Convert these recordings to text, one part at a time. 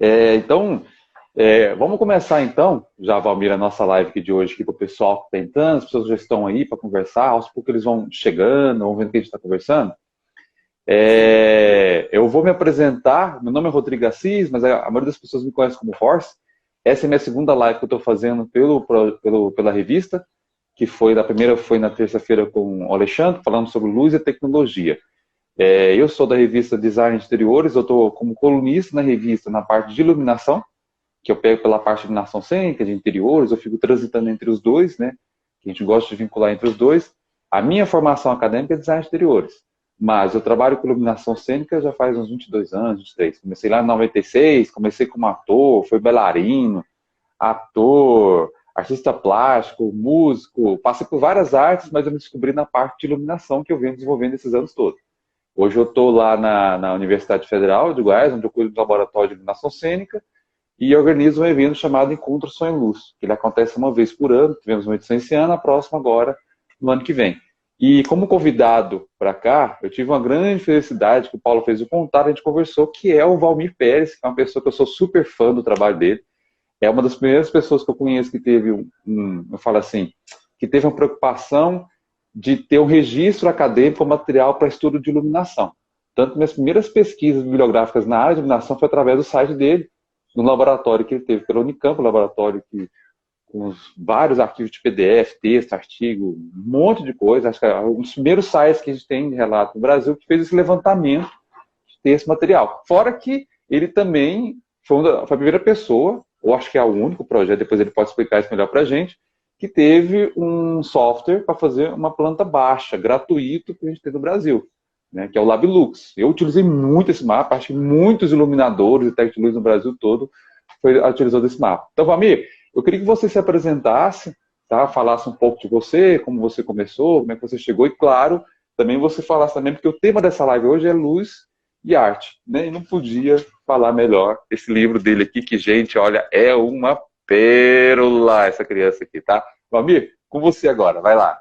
Então, vamos começar então, já, Valmir, a nossa live aqui de hoje aqui para o pessoal que está entrando, as pessoas já estão aí para conversar, aos poucos eles vão chegando, vão vendo o que a gente está conversando. Eu vou me apresentar, meu nome é Rodrigo Assis, mas a maioria das pessoas me conhece como Horst. Essa é a minha segunda live que eu estou fazendo pela revista, que a primeira foi na terça-feira com o Alexandre, falando sobre luz e tecnologia. Eu sou da revista Design de Interiores, eu estou como colunista na revista na parte de iluminação, que eu pego pela parte de iluminação cênica, de interiores, eu fico transitando entre os dois, né? Que a gente gosta de vincular entre os dois. A minha formação acadêmica é design de interiores, mas eu trabalho com iluminação cênica já faz uns 22 anos, 23. Comecei lá em 96, comecei como ator, fui bailarino, ator, artista plástico, músico, passei por várias artes, mas eu me descobri na parte de iluminação que eu venho desenvolvendo esses anos todos. Hoje eu estou lá na Universidade Federal de Goiás, onde eu cuido do laboratório de iluminação cênica, e organizo um evento chamado Encontro Sonho Luz, que ele acontece uma vez por ano, tivemos uma edição esse ano, a próxima agora, no ano que vem. E como convidado para cá, eu tive uma grande felicidade que o Paulo fez o contato, a gente conversou, que é o Valmir Pérez, que é uma pessoa que eu sou super fã do trabalho dele. É uma das primeiras pessoas que eu conheço que teve eu falo assim, que teve uma preocupação de ter um registro acadêmico material para estudo de iluminação. Tanto minhas primeiras pesquisas bibliográficas na área de iluminação foi através do site dele, no laboratório que ele teve pela Unicamp, um laboratório com vários arquivos de PDF, texto, artigo, um monte de coisa. Acho que é um dos primeiros sites que a gente tem de relato no Brasil que fez esse levantamento de ter esse material. Fora que ele também foi a primeira pessoa, ou acho que é o único projeto, depois ele pode explicar isso melhor para a gente, que teve um software para fazer uma planta baixa, gratuito, que a gente tem no Brasil, né, que é o LabLux. Eu utilizei muito esse mapa, acho que muitos iluminadores e técnicos de luz no Brasil todo utilizou desse mapa. Então, Valmir, eu queria que você se apresentasse, tá? Falasse um pouco de você, como você começou, como é que você chegou, e claro, também você falasse também, porque o tema dessa live hoje é luz e arte, né? E não podia falar melhor esse livro dele aqui, que, gente, olha, é uma pérola essa criança aqui, tá? Valmir, com você agora, vai lá.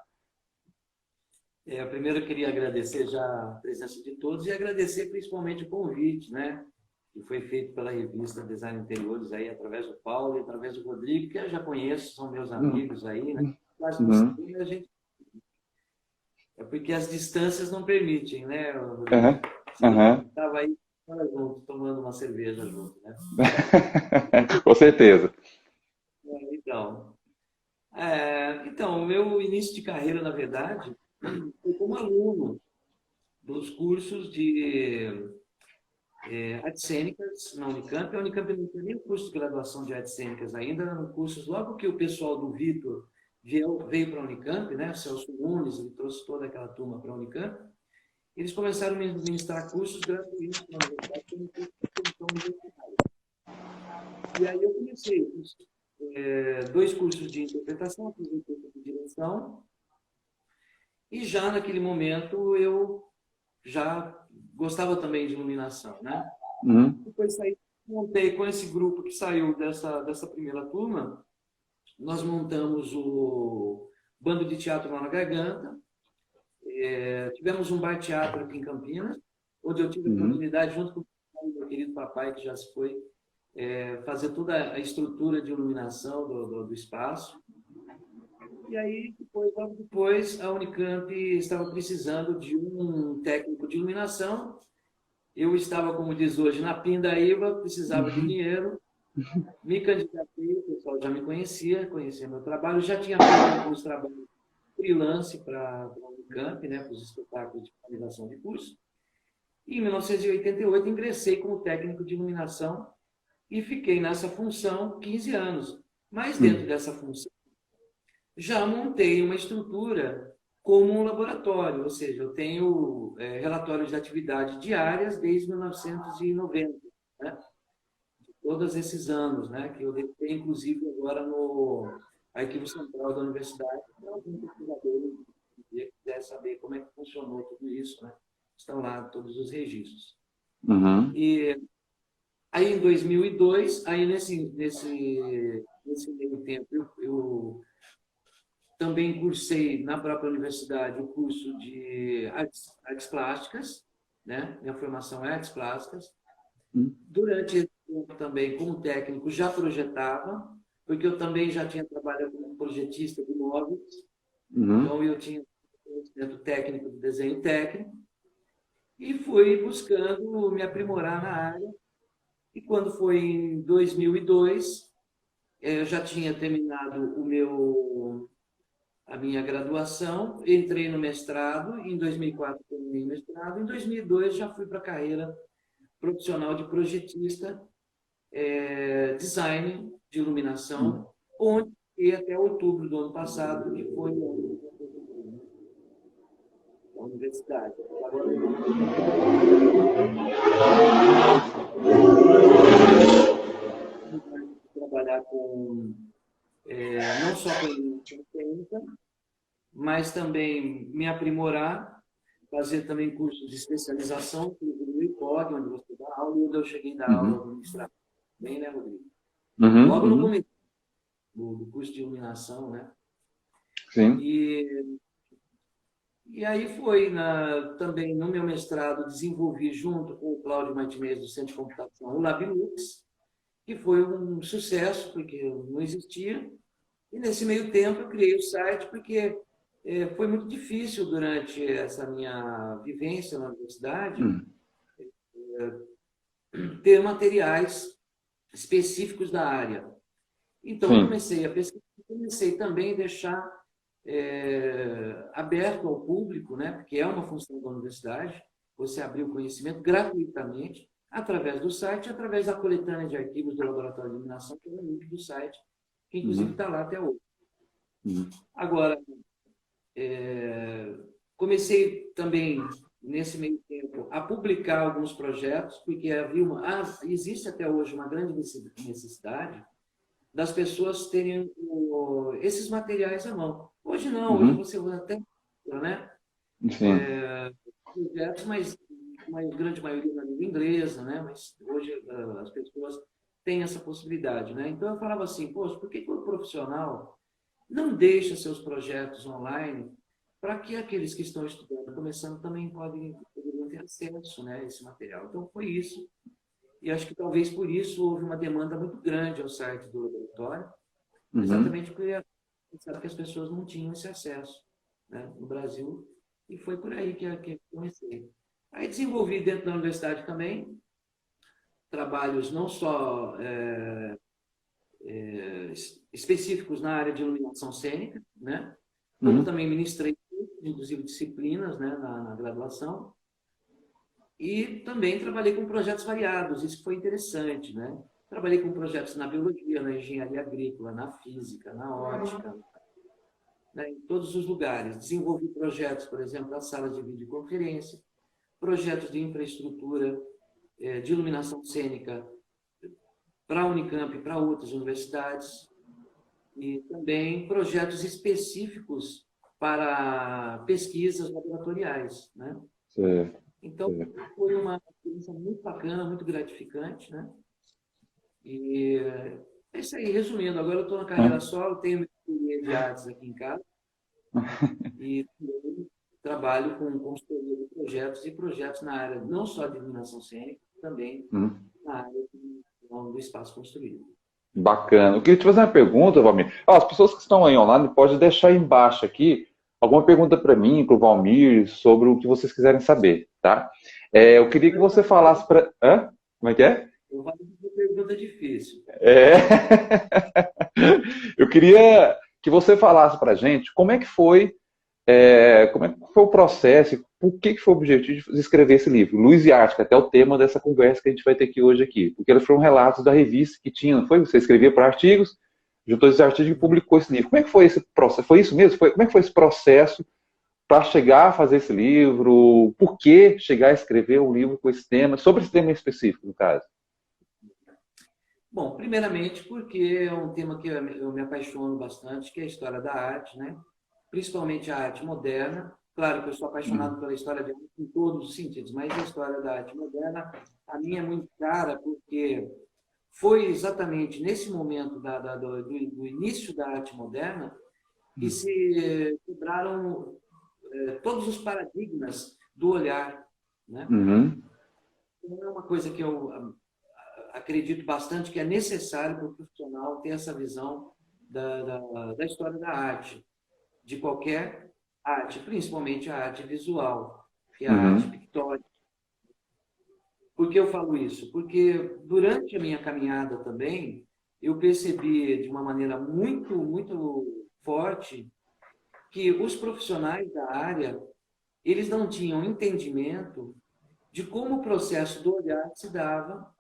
Primeiro eu queria agradecer já a presença de todos e agradecer principalmente o convite, né? Que foi feito pela revista Design Interiores aí, através do Paulo e através do Rodrigo, que eu já conheço, são meus amigos aí, né? Mas a gente... É porque as distâncias não permitem, né, Rodrigo? Estava aí junto, tomando uma cerveja junto, né? Com certeza. Então, o meu início de carreira, na verdade, foi como aluno dos cursos de artes cênicas na Unicamp. A Unicamp não tinha nem o curso de graduação de artes cênicas ainda, eram cursos, logo que o pessoal do Vitor veio para a Unicamp, né, o Celso Nunes, ele trouxe toda aquela turma para a Unicamp, eles começaram a ministrar cursos gratuitos na universidade, como curso de extensão universitária. E aí eu comecei dois cursos de interpretação, fiz um curso de direção, e já naquele momento eu já gostava também de iluminação, né? Depois montei com esse grupo que saiu dessa primeira turma, nós montamos o Bando de Teatro Lá na Garganta, tivemos um bar-teatro aqui em Campinas, onde eu tive a oportunidade, junto com o meu querido papai, que já se foi, fazer toda a estrutura de iluminação do espaço. E aí, logo depois, a Unicamp estava precisando de um técnico de iluminação. Eu estava, como diz hoje, na pindaíba, precisava de dinheiro. Me candidatei, o pessoal já me conhecia meu trabalho. Já tinha feito alguns trabalhos freelance para a Unicamp, né, para os espetáculos de finalização de curso. E em 1988, ingressei como técnico de iluminação e fiquei nessa função 15 anos. Mas dentro dessa função, já montei uma estrutura como um laboratório, ou seja, eu tenho relatórios de atividade diárias desde 1990, né? De todos esses anos, né? Que eu tenho, inclusive, agora no Arquivo Central da Universidade, para algum pesquisador que quiser saber como é que funcionou tudo isso, né? Estão lá todos os registros. E aí, em 2002, aí nesse meio tempo, eu também cursei na própria universidade o curso de artes plásticas, né? Minha formação é artes plásticas. Durante tempo também, como técnico, já projetava, porque eu também já tinha trabalhado como projetista de imóveis, então eu tinha conhecimento técnico de desenho técnico, e fui buscando me aprimorar na área. E quando foi em 2002, eu já tinha terminado a minha graduação, entrei no mestrado, em 2004 terminei o mestrado, em 2002 já fui para a carreira profissional de projetista, design de iluminação, onde fiquei até outubro do ano passado, que foi a universidade. Agora, trabalhar com, não só com iluminação técnica, mas também me aprimorar, fazer também cursos de especialização, no IPOG, onde você dá aula, e onde eu cheguei a dar aula administrativa. Bem, né, Rodrigo? Logo no começo do curso de iluminação, né? Sim. E aí foi, também no meu mestrado, desenvolvi junto com o Cláudio Martinez, do Centro de Computação, o LabLux, que foi um sucesso, porque não existia. E nesse meio tempo eu criei o site, porque foi muito difícil durante essa minha vivência na universidade ter materiais específicos da área. Então, eu comecei a pesquisar, comecei também a deixar aberto ao público, né, porque é uma função da universidade, você abrir o conhecimento gratuitamente, através do site, através da coletânea de arquivos do Laboratório de Iluminação, que é o link do site, que inclusive está lá até hoje. Agora, comecei também, nesse meio tempo, a publicar alguns projetos, porque existe até hoje uma grande necessidade das pessoas terem esses materiais à mão. Hoje não, hoje você usa até, né? Projetos, mas uma grande maioria na língua inglesa, né? Mas hoje as pessoas têm essa possibilidade, né? Então eu falava assim, poxa, por que o profissional não deixa seus projetos online para que aqueles que estão estudando, começando, também poderiam ter acesso, né, a esse material? Então foi isso. E acho que talvez por isso houve uma demanda muito grande ao site do laboratório, exatamente porque as pessoas não tinham esse acesso, né, no Brasil, e foi por aí que comecei. Aí desenvolvi dentro da universidade também trabalhos não só específicos na área de iluminação cênica, né, como também ministrei, inclusive disciplinas, né, na graduação. E também trabalhei com projetos variados, isso foi interessante, né? Trabalhei com projetos na biologia, na engenharia agrícola, na física, na ótica, né? Em todos os lugares. Desenvolvi projetos, por exemplo, na sala de videoconferência, projetos de infraestrutura, de iluminação cênica para a Unicamp e para outras universidades, e também projetos específicos para pesquisas laboratoriais, né? Então, foi uma experiência muito bacana, muito gratificante, né? E é isso aí, resumindo, agora eu estou na carreira solo, tenho meu ateliê de artes aqui em casa e trabalho com consultoria de projetos e projetos na área não só de iluminação cênica, também na área do espaço construído. Bacana. Eu queria te fazer uma pergunta, Valmir. As pessoas que estão aí online podem deixar aí embaixo aqui alguma pergunta para mim, para o Valmir, sobre o que vocês quiserem saber, tá? Eu queria que você falasse para... Como é que é? Eu vou fazer uma pergunta difícil. Eu queria que você falasse para a gente como é que foi o processo, por que foi o objetivo de escrever esse livro, Luz e Arte, que é até o tema dessa conversa que a gente vai ter aqui hoje aqui, porque eles foram relatos da revista que tinha, não foi? Você escrevia para artigos, juntou esses artigos e publicou esse livro. Como é que foi esse processo? Foi isso mesmo? Como é que foi esse processo para chegar a fazer esse livro? Por que chegar a escrever um livro com esse tema, sobre esse tema específico, no caso? Bom, primeiramente porque é um tema que eu me apaixono bastante, que é a história da arte, né? Principalmente a arte moderna. Claro que eu sou apaixonado pela história de arte em todos os sentidos, mas a história da arte moderna, a minha é muito cara, porque foi exatamente nesse momento do início da arte moderna que se quebraram todos os paradigmas do olhar, né? Então, é uma coisa que acredito bastante que é necessário para o profissional ter essa visão da história da arte, de qualquer arte, principalmente a arte visual, que é a arte Uhum. pictórica. Por que eu falo isso? Porque durante a minha caminhada também, eu percebi de uma maneira muito forte que os profissionais da área, eles não tinham entendimento de como o processo do olhar se dava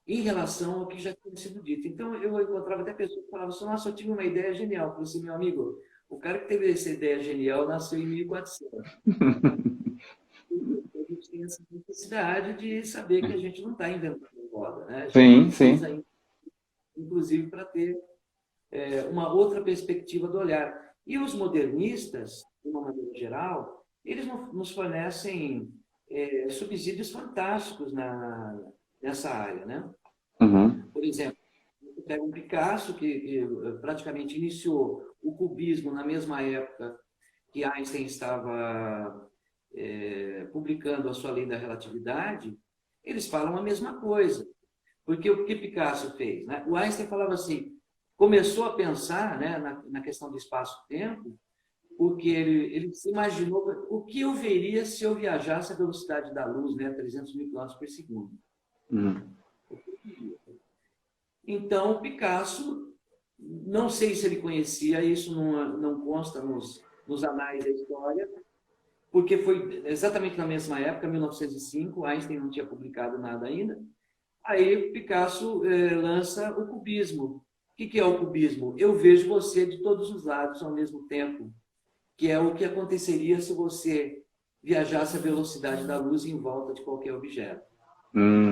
em relação ao que já tinha sido dito. Então, eu encontrava até pessoas que falavam assim, nossa, eu tive uma ideia genial. Eu falei assim, meu amigo, o cara que teve essa ideia genial nasceu em 1400. A gente tem essa necessidade de saber que a gente não está inventando roda, né? A gente Sim, sim. precisa, inclusive, para ter uma outra perspectiva do olhar. E os modernistas, de uma maneira geral, eles nos fornecem subsídios fantásticos nessa área, né? Uhum. Por exemplo, você pega um Picasso, que praticamente iniciou o cubismo na mesma época que Einstein estava publicando a sua lei da relatividade, eles falam a mesma coisa. Porque o que Picasso fez? Né? O Einstein falava assim, começou a pensar, né, na questão do espaço-tempo, porque ele se imaginou o que eu veria se eu viajasse à velocidade da luz, né, 300 mil quilômetros por segundo. Uhum. Então, Picasso, não sei se ele conhecia, isso não consta nos anais da história, porque foi exatamente na mesma época, 1905, Einstein não tinha publicado nada ainda. Aí Picasso lança o cubismo. O que é o cubismo? Eu vejo você de todos os lados ao mesmo tempo, que é o que aconteceria se você viajasse à velocidade da luz em volta de qualquer objeto.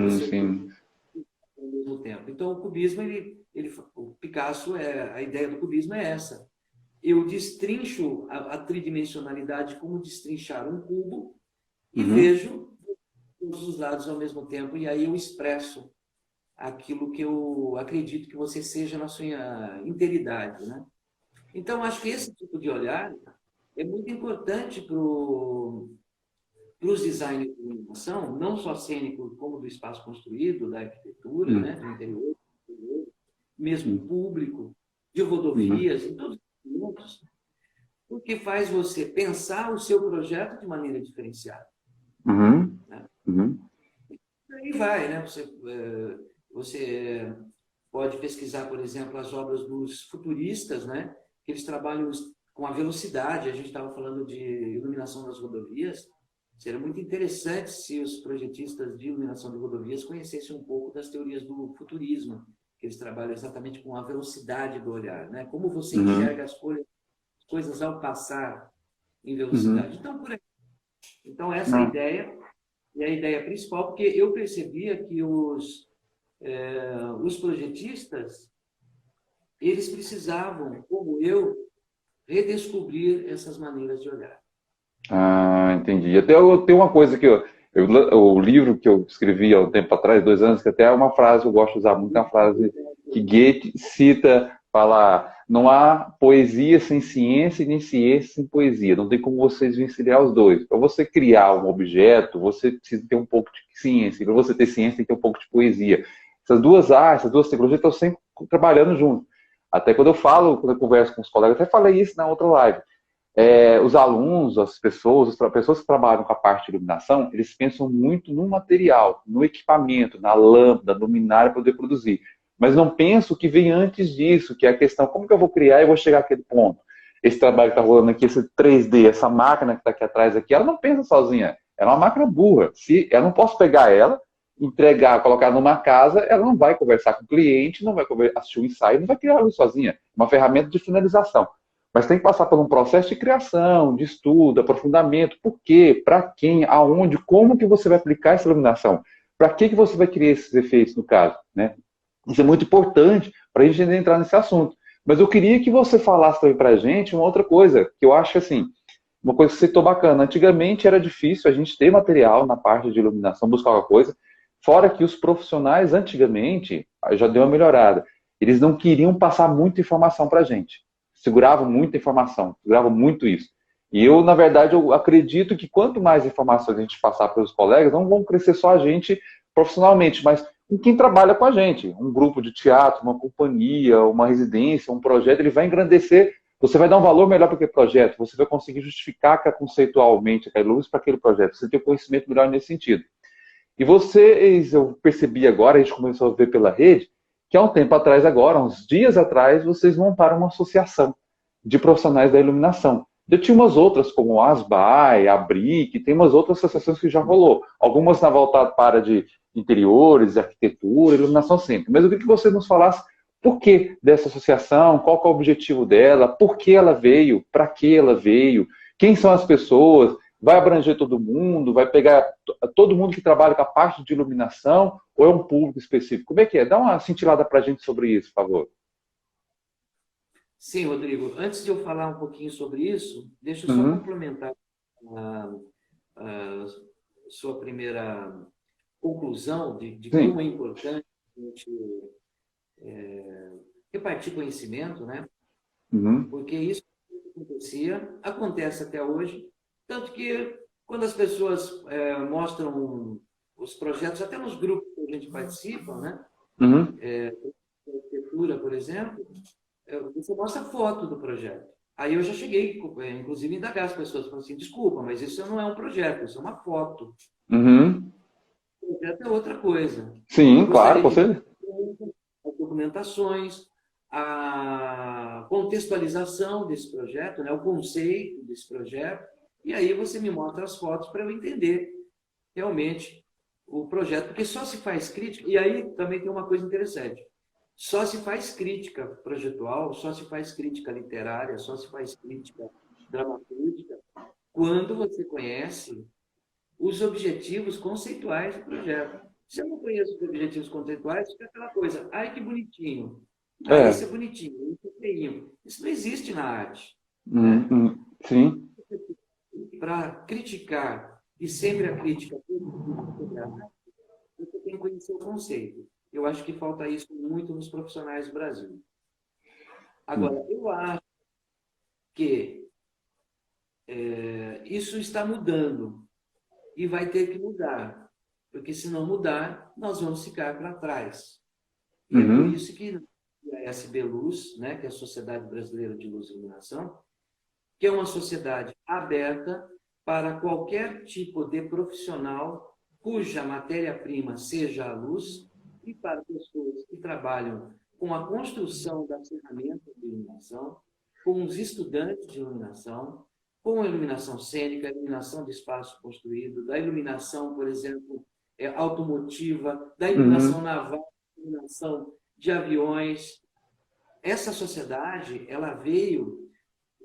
Você Sim. ao mesmo tempo. Então, o cubismo, o Picasso, a ideia do cubismo é essa. Eu destrincho a tridimensionalidade como destrinchar um cubo e Uhum. vejo todos os lados ao mesmo tempo, e aí eu expresso aquilo que eu acredito que você seja na sua integridade, né? Então, acho que esse tipo de olhar é muito importante para os designers de iluminação, não só cênico, como do espaço construído, da arquitetura, né, Uhum. do interior, mesmo Uhum. público, de Uhum. rodovias, em todos os pontos, porque faz você pensar o seu projeto de maneira diferenciada. Uhum. Né? Uhum. E aí vai, né? Você pode pesquisar, por exemplo, as obras dos futuristas, né? Que eles trabalham com a velocidade. A gente estava falando de iluminação das rodovias. Seria muito interessante se os projetistas de iluminação de rodovias conhecessem um pouco das teorias do futurismo, que eles trabalham exatamente com a velocidade do olhar, né? Como você Uhum. enxerga as coisas ao passar em Uhum. velocidade. Então, por aí. Então, essa é a Não. ideia, e a ideia principal, porque eu percebia que os projetistas, eles precisavam, como eu, redescobrir essas maneiras de olhar. Ah, entendi. Até eu tenho uma coisa o livro que eu escrevi há um tempo atrás, 2 anos, que até é uma frase que eu gosto de usar muito, é uma frase que Goethe cita, fala, não há poesia sem ciência e nem ciência sem poesia. Não tem como você desvencilhar os dois. Para você criar um objeto, você precisa ter um pouco de ciência. E para você ter ciência, tem que ter um pouco de poesia. Essas duas artes, essas duas tecnologias estão sempre trabalhando junto. Até quando eu converso com os colegas, até falei isso na outra live. Os alunos, as pessoas que trabalham com a parte de iluminação, eles pensam muito no material, no equipamento, na lâmpada, no luminária para poder produzir. Mas não pensam o que vem antes disso, que é a questão, como que eu vou criar e vou chegar àquele ponto? Esse trabalho que está rolando aqui, esse 3D, essa máquina que está aqui atrás, aqui, ela não pensa sozinha. Ela é uma máquina burra. Se eu não posso pegar ela, entregar, colocar numa casa, ela não vai conversar com o cliente, não vai assistir o ensaio, não vai criar a luz sozinha. É uma ferramenta de finalização. Mas tem que passar por um processo de criação, de estudo, aprofundamento. Por quê? Para quem? Aonde? Como que você vai aplicar essa iluminação? Para que você vai criar esses efeitos, no caso? Né? Isso é muito importante para a gente entrar nesse assunto. Mas eu queria que você falasse também para a gente uma outra coisa, que eu acho assim, uma coisa que você citou bacana. Antigamente era difícil a gente ter material na parte de iluminação, buscar alguma coisa. Fora que os profissionais, antigamente, já deu uma melhorada. Eles não queriam passar muita informação para a gente. Seguravam muita informação, seguravam muito isso. E eu, na verdade, eu acredito que quanto mais informações a gente passar para os colegas, não vão crescer só a gente profissionalmente, mas em quem trabalha com a gente. Um grupo de teatro, uma companhia, uma residência, um projeto, ele vai engrandecer, você vai dar um valor melhor para aquele projeto, você vai conseguir justificar conceitualmente aquela luz para aquele projeto, você tem um conhecimento melhor nesse sentido. E vocês, eu percebi agora, a gente começou a ver pela rede, que há um tempo atrás agora, uns dias atrás, vocês montaram uma associação de profissionais da iluminação. Eu tinha umas outras, como a ASBAI, a BRIC, tem umas outras associações que já rolou. Algumas na voltada para a área de interiores, arquitetura, iluminação sempre. Mas eu queria que você nos falasse por que dessa associação, qual que é o objetivo dela, por que ela veio, para que ela veio, quem são as pessoas, vai abranger todo mundo, vai pegar todo mundo que trabalha com a parte de iluminação, ou é um público específico? Como é que é? Dá uma cintilada para a gente sobre isso, por favor. Sim, Rodrigo. Antes de eu falar um pouquinho sobre isso, deixa eu só Uhum. complementar a sua primeira conclusão de como Sim. é importante a gente repartir conhecimento, né? Uhum. Porque isso acontece até hoje, tanto que quando as pessoas mostram os projetos, até nos grupos que a gente participa, né? Uhum. Arquitetura, por exemplo, você mostra foto do projeto. Aí eu já cheguei, inclusive, a indagar as pessoas, falando assim, desculpa, mas isso não é um projeto, isso é uma foto. Uhum. O projeto é outra coisa. Sim, Eu claro, gostaria com de ver certeza. as documentações, a contextualização desse projeto, né, o conceito desse projeto, e aí você me mostra as fotos para eu entender realmente o projeto, porque só se faz crítica, e aí também tem uma coisa interessante, só se faz crítica projetual, só se faz crítica literária, só se faz crítica dramatúrgica, quando você conhece os objetivos conceituais do projeto. Se eu não conheço os objetivos conceituais, fica aquela coisa, ai que bonitinho, esse É. é bonitinho, esse é feinho. Isso não existe na arte. Uhum. Né? Uhum. Sim. Para criticar, e sempre a crítica sobre a arte, você tem que conhecer o conceito. Eu acho que falta isso muito nos profissionais do Brasil. Agora, eu acho que isso está mudando e vai ter que mudar, porque se não mudar, nós vamos ficar para trás. E é por Uhum. isso que a SB Luz, né, que é a Sociedade Brasileira de Luz e Iluminação, que é uma sociedade aberta para qualquer tipo de profissional cuja matéria-prima seja a luz e para pessoas que trabalham com a construção das ferramentas de iluminação, com os estudantes de iluminação, com a iluminação cênica, a iluminação de espaço construído, da iluminação, por exemplo, automotiva, da iluminação Uhum. naval, iluminação de aviões. Essa sociedade, ela veio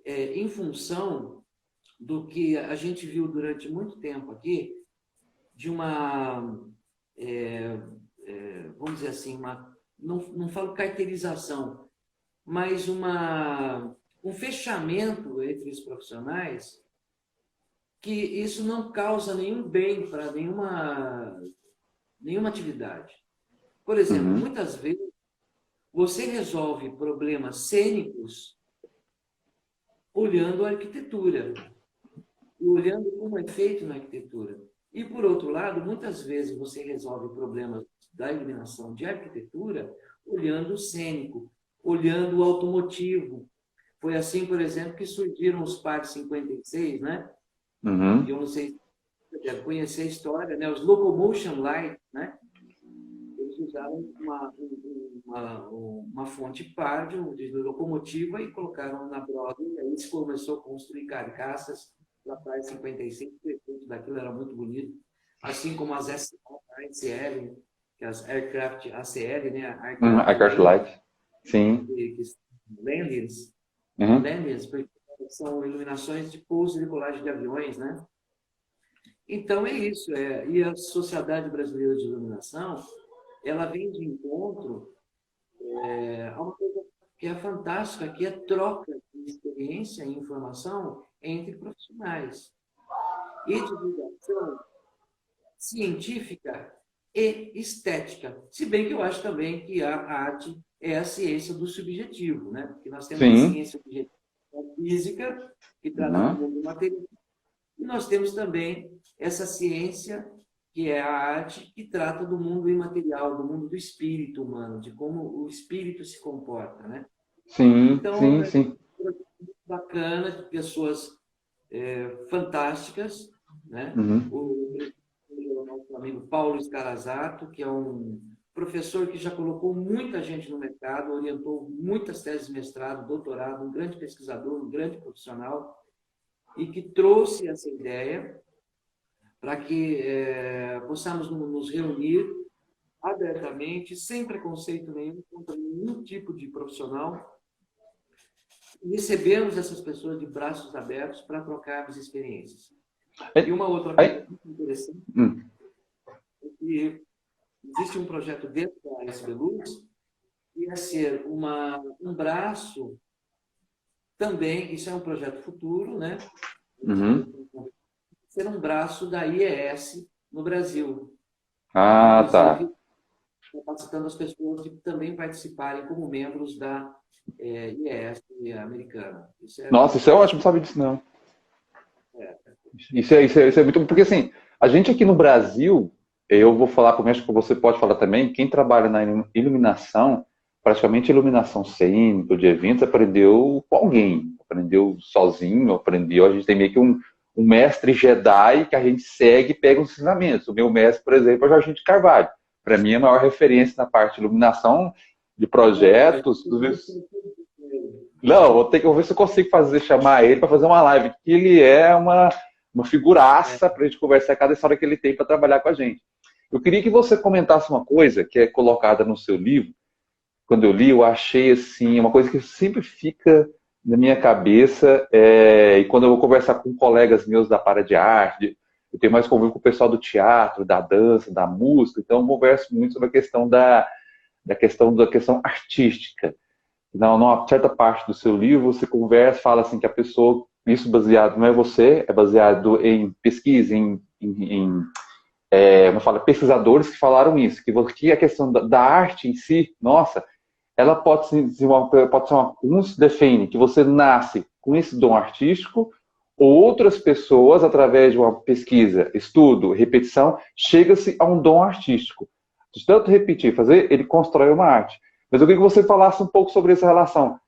em função do que a gente viu durante muito tempo aqui, de uma, vamos dizer assim, não falo carteirização, mas um fechamento entre os profissionais, que isso não causa nenhum bem para nenhuma atividade. Por exemplo, Uhum. muitas vezes você resolve problemas cênicos olhando a arquitetura e olhando como é feito na arquitetura. E, por outro lado, muitas vezes você resolve problemas da iluminação de arquitetura olhando o cênico, olhando o automotivo. Foi assim, por exemplo, que surgiram os parques 56, né? Uhum. Eu não sei se você deve conhecer a história, né? Os locomotion lights, né? Eles usaram uma fonte par de locomotiva e colocaram na Broadway, e aí se começou a construir carcaças da Praia 55, o efeito daquilo era muito bonito, assim como as ACL, que as Aircraft ACL, né, Uhum. Aircraft A Landing, Cartlight. Sim. landings, Uhum. landings, porque são iluminações de pouso e decolagem de aviões, né? Então é isso, e a Sociedade Brasileira de Iluminação, ela vem de encontro a uma coisa que é fantástica, que é troca de experiência e informação entre profissionais e divulgação científica e estética. Se bem que eu acho também que a arte é a ciência do subjetivo, né? Porque nós temos a Sim. ciência objetiva física, que trata do Uhum. mundo material, e nós temos também essa ciência que é a arte que trata do mundo imaterial, do mundo do espírito humano, de como o espírito se comporta, né? Sim, Então, sim, é sim. muito bacana, de pessoas fantásticas, né? Uhum, O nosso amigo Paulo Scarazato, que é um professor que já colocou muita gente no mercado, orientou muitas teses de mestrado, doutorado, um grande pesquisador, um grande profissional, e que trouxe essa ideia para que possamos nos reunir abertamente, sem preconceito nenhum, contra nenhum tipo de profissional, e recebemos essas pessoas de braços abertos para trocarmos experiências. E Aí, uma outra coisa aí, muito interessante hum, é que existe um projeto dentro da SB Luz que é ser um braço também, isso é um projeto futuro, né? uhum. Ser um braço da IES no Brasil. Ah, tá. Inclusive, capacitando as pessoas de também participarem como membros da IES americana. Isso é Nossa, muito isso é ótimo, interessante. não sabia disso não. Isso é muito. Porque assim, a gente aqui no Brasil, eu vou falar, por menos que você pode falar também, quem trabalha na iluminação, praticamente iluminação cênica, de eventos, aprendeu com alguém. Aprendeu sozinho, aprendeu. A gente tem meio que um mestre Jedi que a gente segue e pega os ensinamentos. O meu mestre, por exemplo, é o Jorginho de Carvalho. Para mim, é a maior referência na parte de iluminação, de Olha, projetos. Não, vou ver se eu consigo chamar ele para fazer uma live, que ele é uma figuraça para a gente conversar cada história que ele tem para trabalhar com a gente. Eu queria que você comentasse uma coisa que é colocada no seu livro. Quando eu li, eu achei assim, uma coisa que sempre fica na minha cabeça, e quando eu vou conversar com colegas meus da área de arte, eu tenho mais convívio com o pessoal do teatro, da dança, da música, então eu converso muito sobre a questão da questão artística. Numa certa parte do seu livro, você conversa, fala assim que a pessoa, isso baseado, não é você, é baseado em pesquisa, como fala, pesquisadores que falaram isso, que a questão da arte em si, nossa, ela pode ser uns define que você nasce com esse dom artístico, ou outras pessoas, através de uma pesquisa, estudo, repetição, chega-se a um dom artístico. De tanto repetir, fazer, ele constrói uma arte. Mas eu queria que você falasse um pouco sobre essa relação.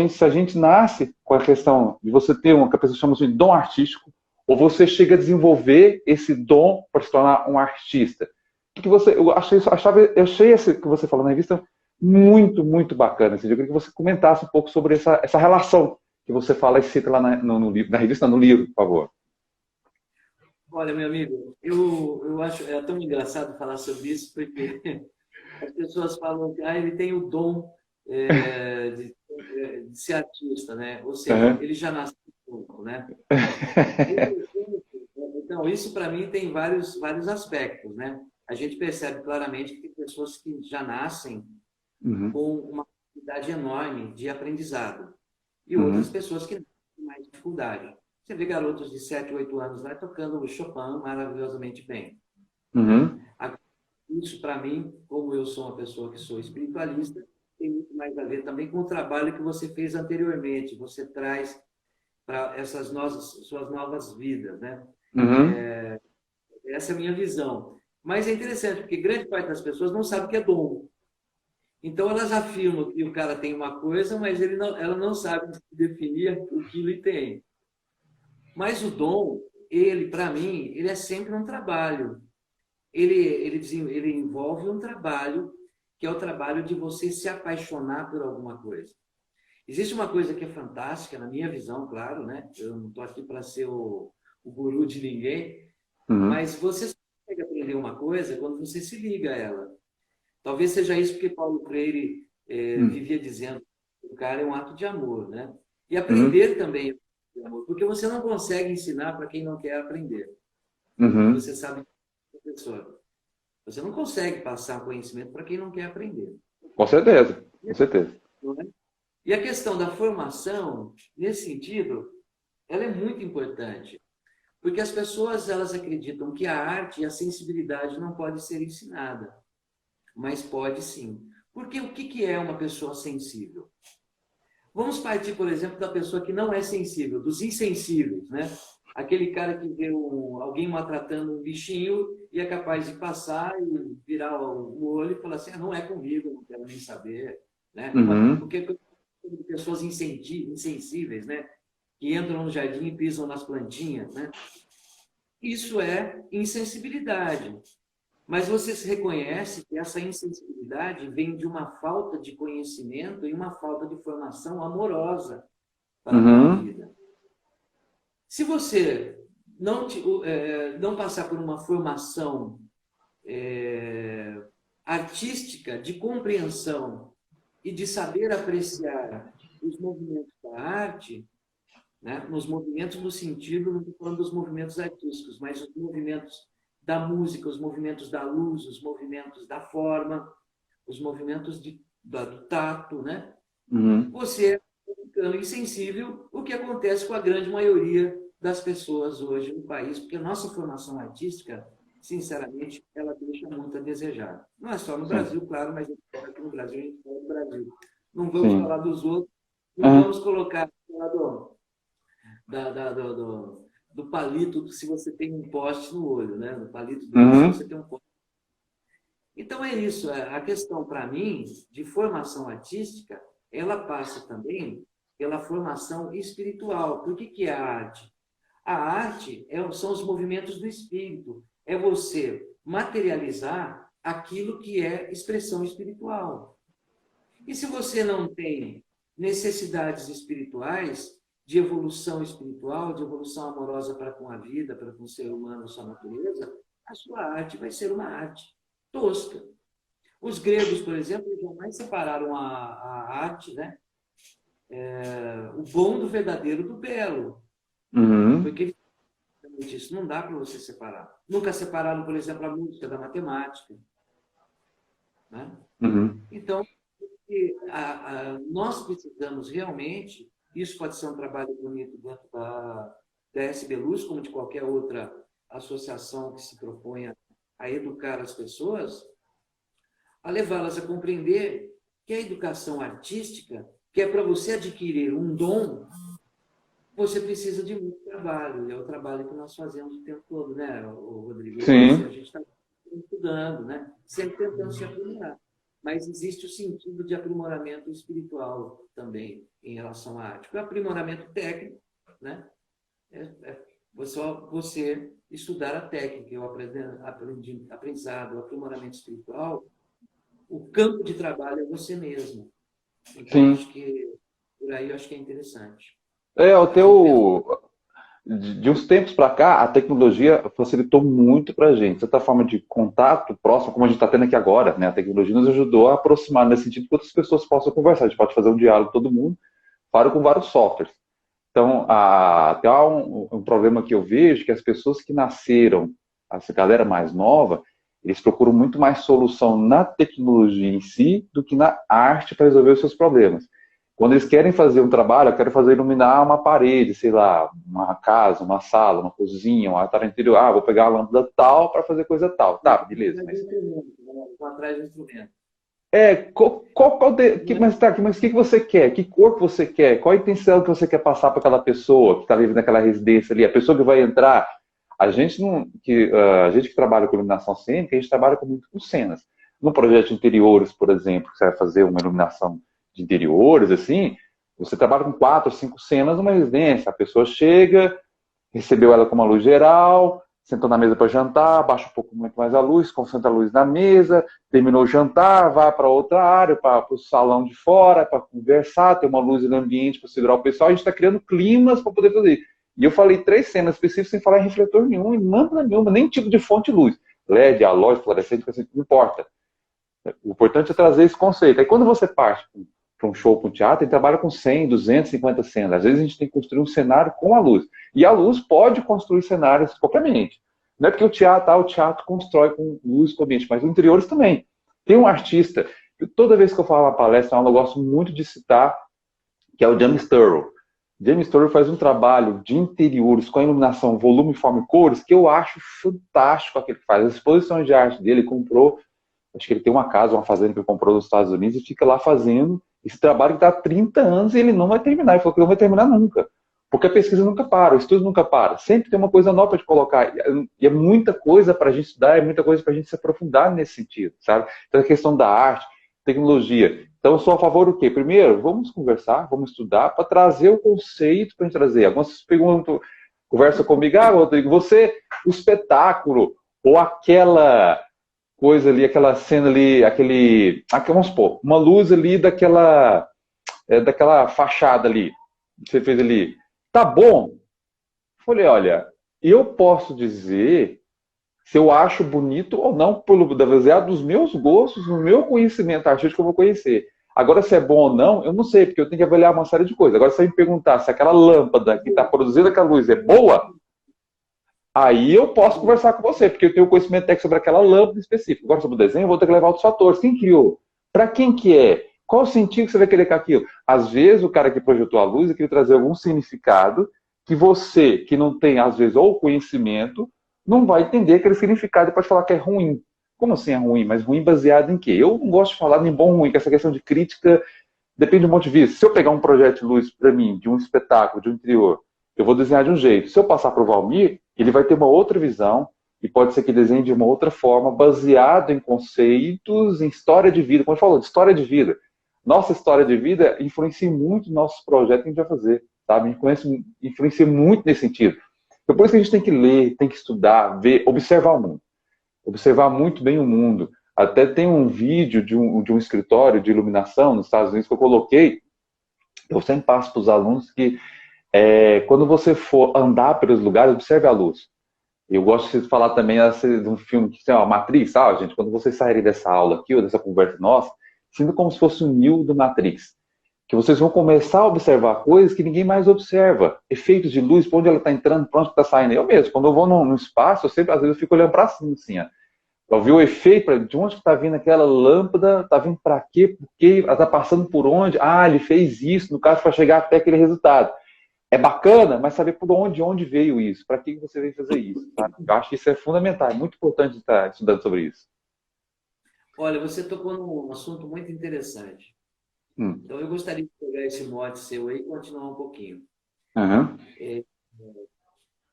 Se a gente nasce com a questão de você ter que a pessoa chama de dom artístico, ou você chega a desenvolver esse dom para se tornar um artista. Eu achei esse que você falou na revista muito, muito bacana. Eu queria que você comentasse um pouco sobre essa relação que você fala e cita lá no livro, na revista, no livro, por favor. Olha, meu amigo, eu acho tão engraçado falar sobre isso, porque as pessoas falam que ele tem o dom de ser artista, né? Ou seja, Uhum. ele já nasceu pronto, né? Então, isso para mim tem vários aspectos, né? A gente percebe claramente que tem pessoas que já nascem Uhum. com uma capacidade enorme de aprendizado e outras Uhum. pessoas que têm mais dificuldade. Você vê garotos de 7, 8 anos lá tocando o Chopin maravilhosamente bem. Uhum. Isso, para mim, como eu sou uma pessoa que sou espiritualista, tem muito mais a ver também com o trabalho que você fez anteriormente. Você traz para essas suas novas vidas, né? Uhum. Essa é a minha visão. Mas é interessante, porque grande parte das pessoas não sabe o que é dom. Então, elas afirmam que o cara tem uma coisa, mas ela não sabe definir o que ele tem. Mas o dom, para mim, ele é sempre um trabalho. Ele envolve um trabalho, que é o trabalho de você se apaixonar por alguma coisa. Existe uma coisa que é fantástica, na minha visão, claro, né? Eu não estou aqui para ser o guru de ninguém, Uhum. mas você só consegue aprender uma coisa quando você se liga a ela. Talvez seja isso porque Paulo Freire Uhum. vivia dizendo que o cara é um ato de amor, né? E Uhum. aprender também é um ato de amor, porque você não consegue ensinar para quem não quer aprender. E Uhum. você sabe, professor, você não consegue passar conhecimento para quem não quer aprender. Com certeza, com certeza. Não é? E a questão da formação, nesse sentido, ela é muito importante, porque as pessoas elas acreditam que a arte e a sensibilidade não pode ser ensinada, mas pode sim. Porque o que é uma pessoa sensível? Vamos partir, por exemplo, da pessoa que não é sensível, dos insensíveis, né? Aquele cara que vê alguém maltratando um bichinho e é capaz de passar e virar o olho e falar assim, não é comigo, não quero nem saber. Né? Uhum. Porque pessoas insensíveis, né? Que entram no jardim e pisam nas plantinhas. Né? Isso é insensibilidade. Mas você se reconhece que essa insensibilidade vem de uma falta de conhecimento e uma falta de formação amorosa para com a Uhum. vida. Se você não passar por uma formação artística de compreensão e de saber apreciar os movimentos da arte, né? Nos movimentos no sentido, não estou falando dos movimentos artísticos, mas os movimentos da música, os movimentos da luz, os movimentos da forma, os movimentos do tato, né? Uhum. Você ficando insensível, o que acontece com a grande maioria das pessoas hoje no país, porque a nossa formação artística, sinceramente, ela deixa muito a desejar. Não é só no Brasil, claro, mas aqui no Brasil, a gente fala do Brasil. Não vamos Sim. falar dos outros, não vamos colocar do palito se você tem um poste no olho, né? Do palito do olho se você tem um poste. Então é isso, a questão para mim de formação artística, ela passa também pela formação espiritual. Por que é a arte? A arte são os movimentos do espírito, é você materializar aquilo que é expressão espiritual. E se você não tem necessidades espirituais, de evolução espiritual, de evolução amorosa para com a vida, para com o ser humano, a sua natureza, a sua arte vai ser uma arte tosca. Os gregos, por exemplo, jamais separaram a arte, né? O bom do verdadeiro do belo. Porque isso não dá para você separar. Nunca separaram, por exemplo, a música da matemática. Né? Então, nós precisamos realmente, isso pode ser um trabalho bonito dentro da SB Luz, como de qualquer outra associação que se proponha a educar as pessoas, a levá-las a compreender que a educação artística, que é para você adquirir um dom, você precisa de muito trabalho. É o trabalho que nós fazemos o tempo todo, né, Rodrigo? Sim. A gente está estudando, né? Sempre tentando se aprimorar. Mas existe o sentido de aprimoramento espiritual também em relação à arte. O aprimoramento técnico, né? Só você estudar a técnica, o aprendizado, o aprimoramento espiritual, o campo de trabalho é você mesmo. Então, acho que por aí eu acho que é interessante. De uns tempos para cá, a tecnologia facilitou muito para a gente. De certa forma de contato próximo, como a gente está tendo aqui agora, né? A tecnologia nos ajudou a aproximar nesse sentido que outras pessoas possam conversar. A gente pode fazer um diálogo todo mundo, com vários softwares. Então, até há um problema que eu vejo, que as pessoas que nasceram, essa galera mais nova, eles procuram muito mais solução na tecnologia em si do que na arte para resolver os seus problemas. Quando eles querem fazer um trabalho, eu quero fazer iluminar uma parede, sei lá, uma casa, uma sala, uma cozinha, um altar interior. Vou pegar uma lâmpada tal para fazer coisa tal. Tá, beleza. Mas atrás do instrumento. Mas o que você quer? Que cor que você quer? Qual a intenção que você quer passar para aquela pessoa que está ali naquela residência ali? A pessoa que vai entrar. A gente que trabalha com iluminação cênica, a gente trabalha muito com cenas. No projeto de interiores, por exemplo, que você vai fazer uma iluminação de interiores, assim, você trabalha com 4 ou 5 cenas numa residência. A pessoa chega, recebeu ela com uma luz geral, sentou na mesa para jantar, abaixa um pouco muito mais a luz, concentra a luz na mesa, terminou o jantar, vai para outra área, para o salão de fora, para conversar, ter uma luz no ambiente para segurar o pessoal. A gente está criando climas para poder fazer isso. E eu falei 3 cenas específicas sem falar em refletor nenhum, e lâmpada nenhuma, nem tipo de fonte de luz. LED, halógeno, fluorescente, não importa. O importante é trazer esse conceito. Aí quando você parte para um show, para um teatro, ele trabalha com 100, 250 cenas. Às vezes a gente tem que construir um cenário com a luz. E a luz pode construir cenários propriamente. Não é porque o teatro constrói com luz, com ambiente, mas os interiores também. Tem um artista, que toda vez que eu falo na palestra, eu gosto muito de citar, que é o James Turrell. James Turrell faz um trabalho de interiores com a iluminação, volume, forma e cores, que eu acho fantástico aquilo que faz. As exposições de arte dele, ele comprou, acho que ele tem uma casa, uma fazenda que ele comprou nos Estados Unidos e fica lá fazendo esse trabalho que está há 30 anos e ele não vai terminar. Ele falou que não vai terminar nunca. Porque a pesquisa nunca para, o estudo nunca para. Sempre tem uma coisa nova para te colocar. E é muita coisa para a gente estudar, é muita coisa para a gente se aprofundar nesse sentido, sabe? Então, a questão da arte, tecnologia. Então, eu sou a favor do quê? Primeiro, vamos conversar, vamos estudar para trazer o conceito para a gente trazer. Algumas pessoas perguntam, conversa comigo, Rodrigo, você, o espetáculo, ou aquela coisa ali, aquela cena ali, vamos supor, uma luz ali daquela fachada ali, que você fez ali, tá bom? Falei, olha, eu posso dizer se eu acho bonito ou não, pelo baseado dos meus gostos, no meu conhecimento artístico que eu vou conhecer. Agora, se é bom ou não, eu não sei, porque eu tenho que avaliar uma série de coisas. Agora, se você me perguntar se aquela lâmpada que está produzindo aquela luz é boa, aí eu posso conversar com você, porque eu tenho conhecimento técnico sobre aquela lâmpada específica. Agora, sobre o desenho, eu vou ter que levar outros fatores. Quem criou? Para quem que é? Qual o sentido que você vai querer com aquilo? Às vezes, o cara que projetou a luz queria trazer algum significado que você, que não tem, às vezes, ou conhecimento, não vai entender aquele significado e pode falar que é ruim. Como assim é ruim? Mas ruim baseado em quê? Eu não gosto de falar nem bom ou ruim, que essa questão de crítica depende do ponto de vista. Se eu pegar um projeto de luz para mim, de um espetáculo, de um interior, eu vou desenhar de um jeito. Se eu passar para o Valmir, ele vai ter uma outra visão e pode ser que desenhe de uma outra forma, baseado em conceitos, em história de vida. Como a gente falou, de história de vida. Nossa história de vida influencia muito o nosso projeto que a gente vai fazer, sabe? Influencia muito nesse sentido. Então, por isso que a gente tem que ler, tem que estudar, ver, observar o mundo. Observar muito bem o mundo. Até tem um vídeo de um escritório de iluminação nos Estados Unidos que eu coloquei, eu sempre passo para os alunos que quando você for andar pelos lugares, observe a luz. Eu gosto de falar também de um filme que tem uma Matrix, sabe, gente? Quando vocês saírem dessa aula aqui, ou dessa conversa nossa, sinta como se fosse um Neo do Matrix. Que vocês vão começar a observar coisas que ninguém mais observa. Efeitos de luz, para onde ela está entrando, para onde está saindo. Eu mesmo, quando eu vou no espaço, às vezes eu fico olhando para cima, assim, ó. Eu vi o efeito, de onde está vindo aquela lâmpada, está vindo para quê, por quê, ela está passando por onde? Ah, ele fez isso, no caso, para chegar até aquele resultado. É bacana, mas saber por onde veio isso, para que você veio fazer isso. Tá? Eu acho que isso é fundamental, é muito importante estar estudando sobre isso. Olha, você tocou num assunto muito interessante. Então, eu gostaria de pegar esse mote seu aí e continuar um pouquinho. Uhum.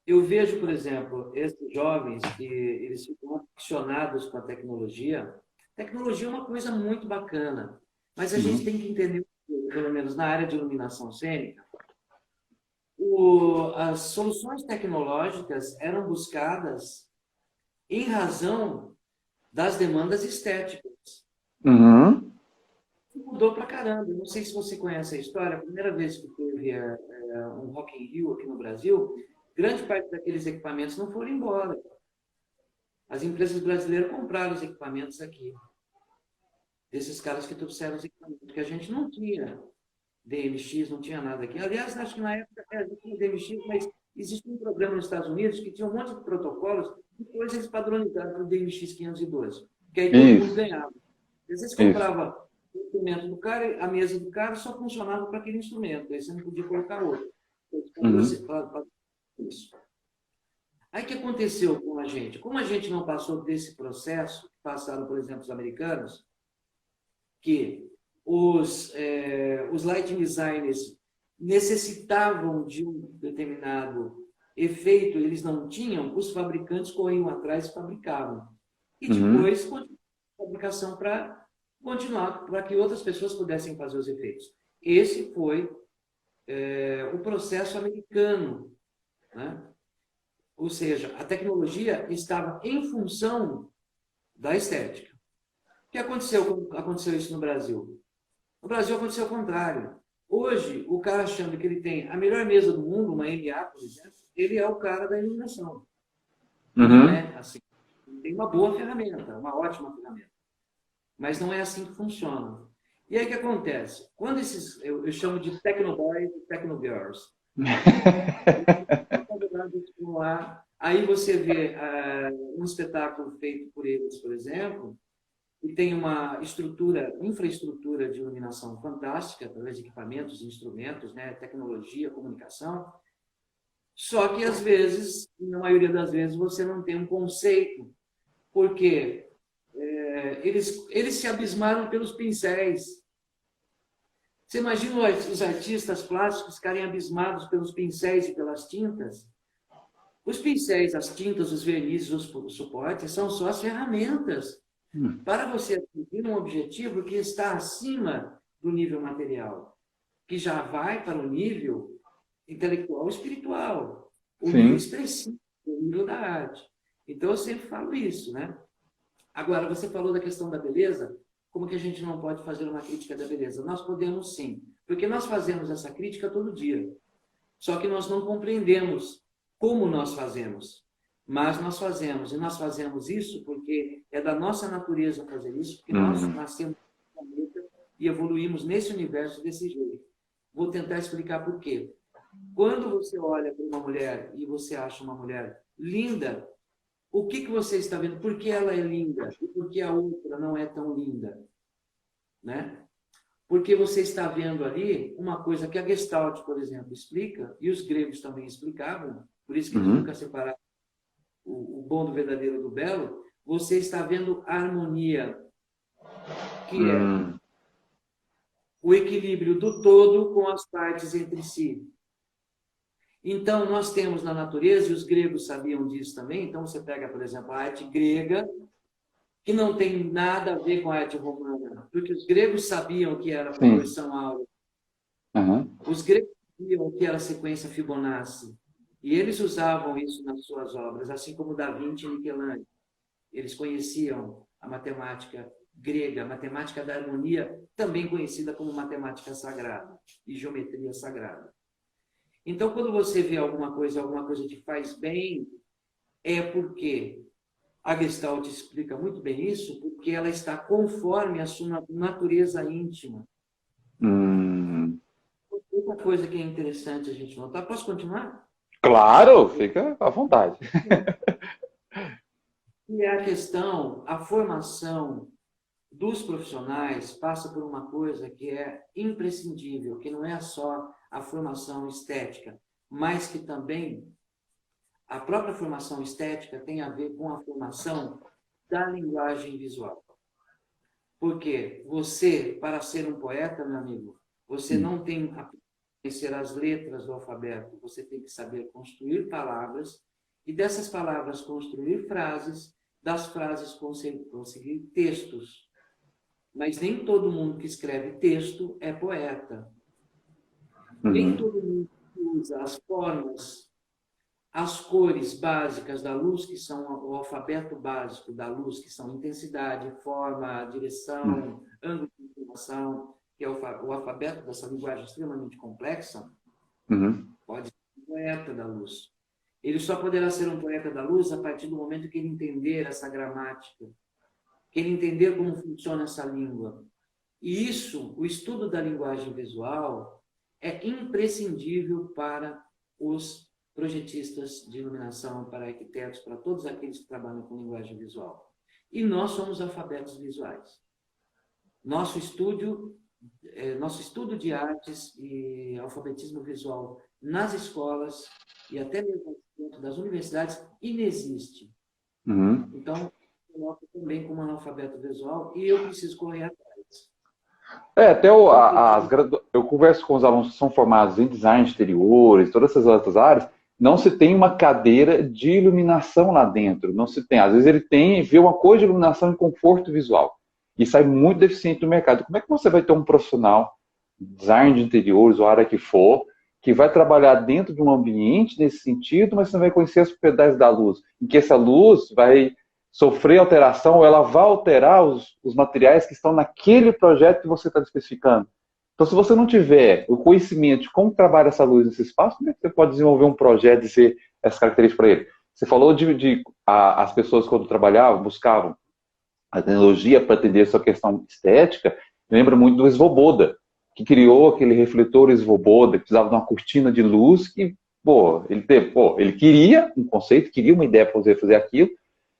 Eu vejo, por exemplo, esses jovens que eles ficam aficionados com a tecnologia. Tecnologia é uma coisa muito bacana, mas a gente tem que entender, pelo menos na área de iluminação cênica, as soluções tecnológicas eram buscadas em razão das demandas estéticas. Uhum. Mudou pra caramba. Não sei se você conhece a história. A primeira vez que teve um Rock in Rio aqui no Brasil, grande parte daqueles equipamentos não foram embora. As empresas brasileiras compraram os equipamentos aqui. Desses caras que trouxeram os equipamentos, porque a gente não tinha DMX, não tinha nada aqui. Aliás, acho que na época a gente tinha DMX, mas existia um programa nos Estados Unidos que tinha um monte de protocolos, depois eles padronizaram para o DMX 512, que aí todo mundo ganhava. Às vezes comprava o instrumento do cara, a mesa do cara só funcionava para aquele instrumento, aí você não podia colocar outro. Isso. Aí o que aconteceu com a gente? Como a gente não passou desse processo, passaram, por exemplo, os americanos, que os lighting designers necessitavam de um determinado efeito, eles não tinham, os fabricantes corriam atrás e fabricavam. E depois continuaram a fabricação para continuar, para que outras pessoas pudessem fazer os efeitos. Esse foi o processo americano, né? Ou seja, a tecnologia estava em função da estética. O que aconteceu quando aconteceu isso no Brasil? No Brasil aconteceu o contrário. Hoje, o cara achando que ele tem a melhor mesa do mundo, uma MA, por exemplo, ele é o cara da iluminação. Não é assim. Ele tem uma boa ferramenta, uma ótima ferramenta. Mas não é assim que funciona. E aí o que acontece? Quando eu chamo de technoboys e technogirls. Aí você vê um espetáculo feito por eles, por exemplo, e tem uma infraestrutura de iluminação fantástica, através de equipamentos, instrumentos, né, tecnologia, comunicação. Só que, às vezes, na maioria das vezes, você não tem um conceito, porque eles se abismaram pelos pincéis. Você imagina os artistas plásticos ficarem abismados pelos pincéis e pelas tintas? Os pincéis, as tintas, os vernizes, os suportes são só as ferramentas para você atingir um objetivo que está acima do nível material, que já vai para o nível intelectual e espiritual, o nível expressivo, o nível da arte. Então, eu sempre falo isso, né? Agora, você falou da questão da beleza, como que a gente não pode fazer uma crítica da beleza? Nós podemos sim, porque nós fazemos essa crítica todo dia. Só que nós não compreendemos como nós fazemos. Mas nós fazemos, e nós fazemos isso porque é da nossa natureza fazer isso, porque nós nascemos no planeta e evoluímos nesse universo desse jeito. Vou tentar explicar por quê. Quando você olha para uma mulher e você acha uma mulher linda, o que você está vendo? Por que ela é linda e por que a outra não é tão linda? Né? Porque você está vendo ali uma coisa que a Gestalt, por exemplo, explica, e os gregos também explicavam, por isso que eles nunca separaram o bom do verdadeiro do belo. Você está vendo a harmonia, que é o equilíbrio do todo com as partes entre si. Então, nós temos na natureza, e os gregos sabiam disso também, então você pega, por exemplo, a arte grega, que não tem nada a ver com a arte romana, porque os gregos sabiam que era a proporção áurea. Os gregos sabiam que era a sequência Fibonacci, e eles usavam isso nas suas obras, assim como Da Vinci e Michelangelo. Eles conheciam a matemática grega, a matemática da harmonia, também conhecida como matemática sagrada e geometria sagrada. Então, quando você vê alguma coisa que faz bem, é porque a Gestalt explica muito bem isso, porque ela está conforme a sua natureza íntima. Outra coisa que é interessante a gente notar. Posso continuar? Claro, fica à vontade. E a questão, a formação dos profissionais passa por uma coisa que é imprescindível, que não é só a formação estética, mas que também a própria formação estética tem a ver com a formação da linguagem visual. Porque você, para ser um poeta, meu amigo, você não tem que conhecer as letras do alfabeto, você tem que saber construir palavras e dessas palavras construir frases, das frases conseguir textos. Mas nem todo mundo que escreve texto é poeta. Nem todo mundo que usa as formas, as cores básicas da luz, que são o alfabeto básico da luz, que são intensidade, forma, direção, ângulo de informação, que é o alfabeto dessa linguagem extremamente complexa, pode ser um poeta da luz. Ele só poderá ser um poeta da luz a partir do momento que ele entender essa gramática, que ele entender como funciona essa língua. E isso, o estudo da linguagem visual, é imprescindível para os projetistas de iluminação, para arquitetos, para todos aqueles que trabalham com linguagem visual. E nós somos alfabetos visuais. Nosso estudo de artes e alfabetismo visual nas escolas e até mesmo dentro das universidades inexiste. Então, eu coloco também como analfabeto visual e eu preciso correr atrás. Até eu converso com os alunos que são formados em design de interiores, todas essas outras áreas, não se tem uma cadeira de iluminação lá dentro, não se tem. Às vezes ele vê uma coisa de iluminação e conforto visual, e sai muito deficiente do mercado. Como é que você vai ter um profissional, design de interiores, ou área que for, que vai trabalhar dentro de um ambiente nesse sentido, mas você não vai conhecer as propriedades da luz, em que essa luz vai sofrer alteração, ou ela vai alterar os materiais que estão naquele projeto que você está especificando. Então, se você não tiver o conhecimento de como trabalha essa luz nesse espaço, como é que você pode desenvolver um projeto e dizer essas características para ele? Você falou as pessoas, quando trabalhavam, buscavam a tecnologia para atender a sua questão estética. Lembra muito do Svoboda, que criou aquele refletor Svoboda, que precisava de uma cortina de luz, que, ele queria um conceito, queria uma ideia para fazer aquilo,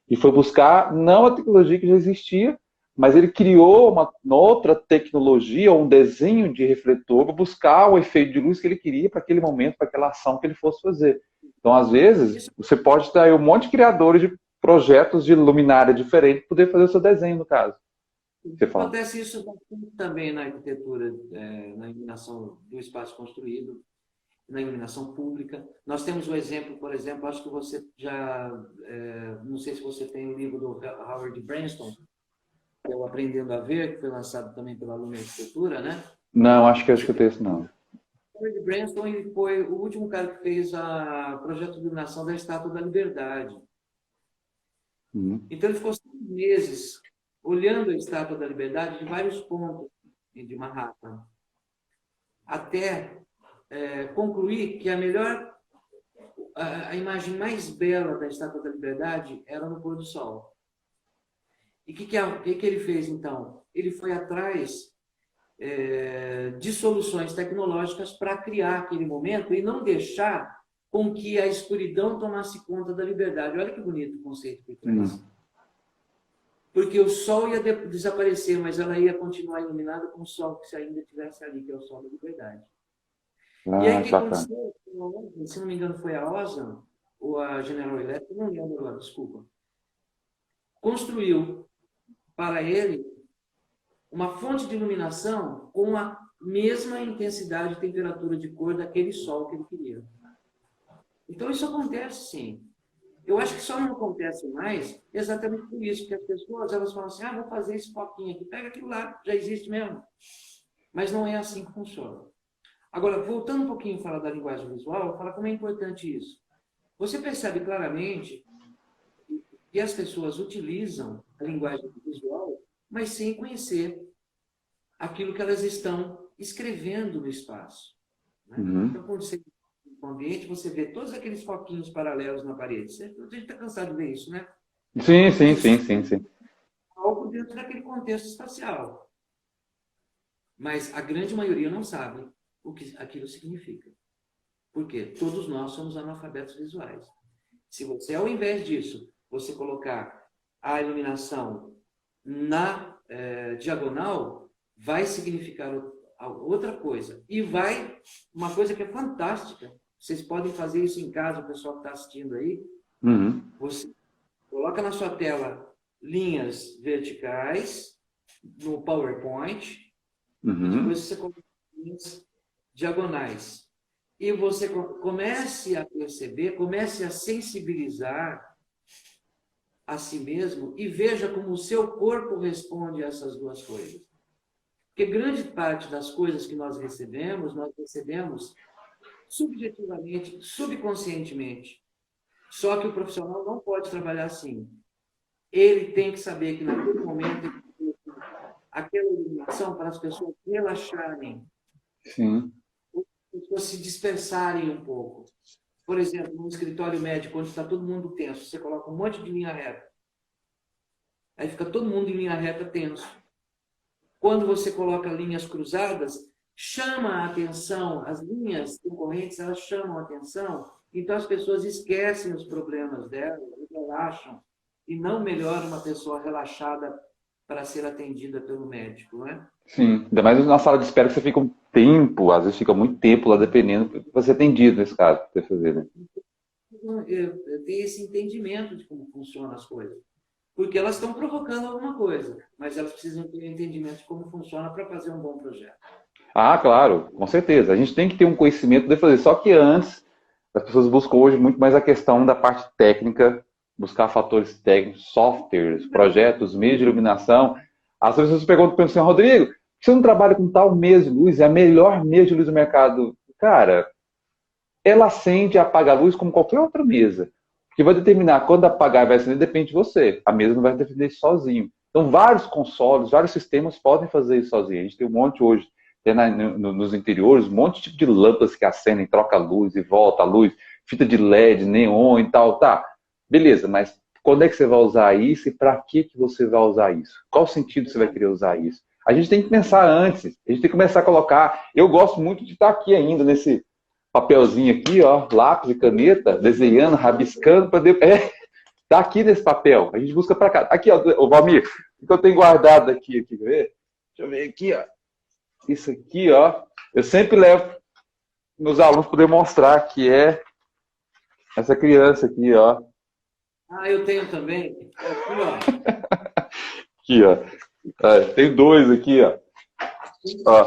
e foi buscar, não a tecnologia que já existia, mas ele criou uma outra tecnologia, um desenho de refletor, para buscar o efeito de luz que ele queria para aquele momento, para aquela ação que ele fosse fazer. Então, às vezes, você pode ter um monte de criadores de projetos de luminária diferente para poder fazer o seu desenho, no caso. Você fala. Acontece isso também na arquitetura, na iluminação do espaço construído, na iluminação pública. Nós temos o exemplo, por exemplo, acho que você já, não sei se você tem o livro do Howard Branston, que é o Aprendendo a Ver, que foi lançado também pela Lume Arquitetura, né? Não, acho que eu escutei isso não. Howard Branston, ele foi o último cara que fez o projeto de iluminação da Estátua da Liberdade. Então ele ficou 5 meses olhando a Estátua da Liberdade de vários pontos de Manhattan, até concluir que a imagem mais bela da Estátua da Liberdade era no pôr do sol. E o que ele fez, então? Ele foi atrás de soluções tecnológicas para criar aquele momento e não deixar com que a escuridão tomasse conta da liberdade. Olha que bonito o conceito que ele traz. Porque o sol ia desaparecer, mas ela ia continuar iluminada com o sol que ainda estivesse ali, que é o sol da liberdade. E aí o que aconteceu? Se não me engano foi a Osram, ou a General Electric, não lembro agora, desculpa, construiu para ele uma fonte de iluminação com a mesma intensidade e temperatura de cor daquele sol que ele queria. Então isso acontece sim. Eu acho que só não acontece mais exatamente por isso, que as pessoas elas falam assim, vou fazer esse foquinho aqui, pega aquilo lá, já existe mesmo. Mas não é assim que funciona. Agora, voltando um pouquinho a falar da linguagem visual, falar como é importante isso. Você percebe claramente que as pessoas utilizam a linguagem visual, mas sem conhecer aquilo que elas estão escrevendo no espaço. Né? Então, quando você no ambiente, você vê todos aqueles foquinhos paralelos na parede. A gente está cansado de ver isso, né? Sim. Algo dentro daquele contexto espacial. Mas a grande maioria não sabe o que aquilo significa. Por quê? Todos nós somos analfabetos visuais. Se você, ao invés disso, você colocar a iluminação na diagonal, vai significar outra coisa. E uma coisa que é fantástica, vocês podem fazer isso em casa, o pessoal que está assistindo aí, você coloca na sua tela linhas verticais no PowerPoint, e depois você coloca linhas diagonais. E você comece a perceber, comece a sensibilizar a si mesmo e veja como o seu corpo responde a essas duas coisas. Porque grande parte das coisas que nós recebemos subjetivamente, subconscientemente. Só que o profissional não pode trabalhar assim. Ele tem que saber que naquele momento aquela iluminação para as pessoas relaxarem. Sim. As pessoas se dispersarem um pouco. Por exemplo, num escritório médico, onde está todo mundo tenso, você coloca um monte de linha reta. Aí fica todo mundo em linha reta tenso. Quando você coloca linhas cruzadas, chama a atenção, as linhas concorrentes, elas chamam a atenção, então as pessoas esquecem os problemas delas, relaxam, e não melhora uma pessoa relaxada para ser atendida pelo médico, né? Sim, ainda mais na sala de espera que você fica um tempo, às vezes fica muito tempo lá, dependendo do que você é atendido nesse caso, pra você fazer, né? Eu tenho esse entendimento de como funcionam as coisas. Porque elas estão provocando alguma coisa, mas elas precisam ter um entendimento de como funciona para fazer um bom projeto. Ah, claro, com certeza. A gente tem que ter um conhecimento de fazer. Só que antes, as pessoas buscam hoje muito mais a questão da parte técnica, buscar fatores técnicos, softwares, projetos, meios de iluminação. As pessoas pensam assim, Rodrigo, por que você não trabalha com tal mesa de luz? É a melhor mesa de luz do mercado. Cara, ela acende e apaga a luz como qualquer outra mesa. O que vai determinar quando apagar e vai acender depende de você. A mesa não vai defender isso sozinho. Então, vários consoles, vários sistemas podem fazer isso sozinho. A gente tem um monte hoje, nos interiores, um monte de tipo de lâmpadas que acendem, troca a luz e volta a luz, fita de LED, neon e tal, tá. Beleza, mas quando é que você vai usar isso e para que você vai usar isso? Qual sentido você vai querer usar isso? A gente tem que pensar antes, a gente tem que começar a colocar. Eu gosto muito de estar aqui ainda, nesse papelzinho aqui, ó, lápis e caneta, desenhando, rabiscando, para tá aqui nesse papel. A gente busca para cá. Aqui, ó, o Valmir, o que eu tenho guardado aqui, quer ver? Deixa eu ver aqui, ó. Isso aqui, ó, eu sempre levo meus alunos para demonstrar que é essa criança aqui, ó. Ah, eu tenho também. Aqui, ó. Aqui, ó. Tem dois aqui, ó. Ó.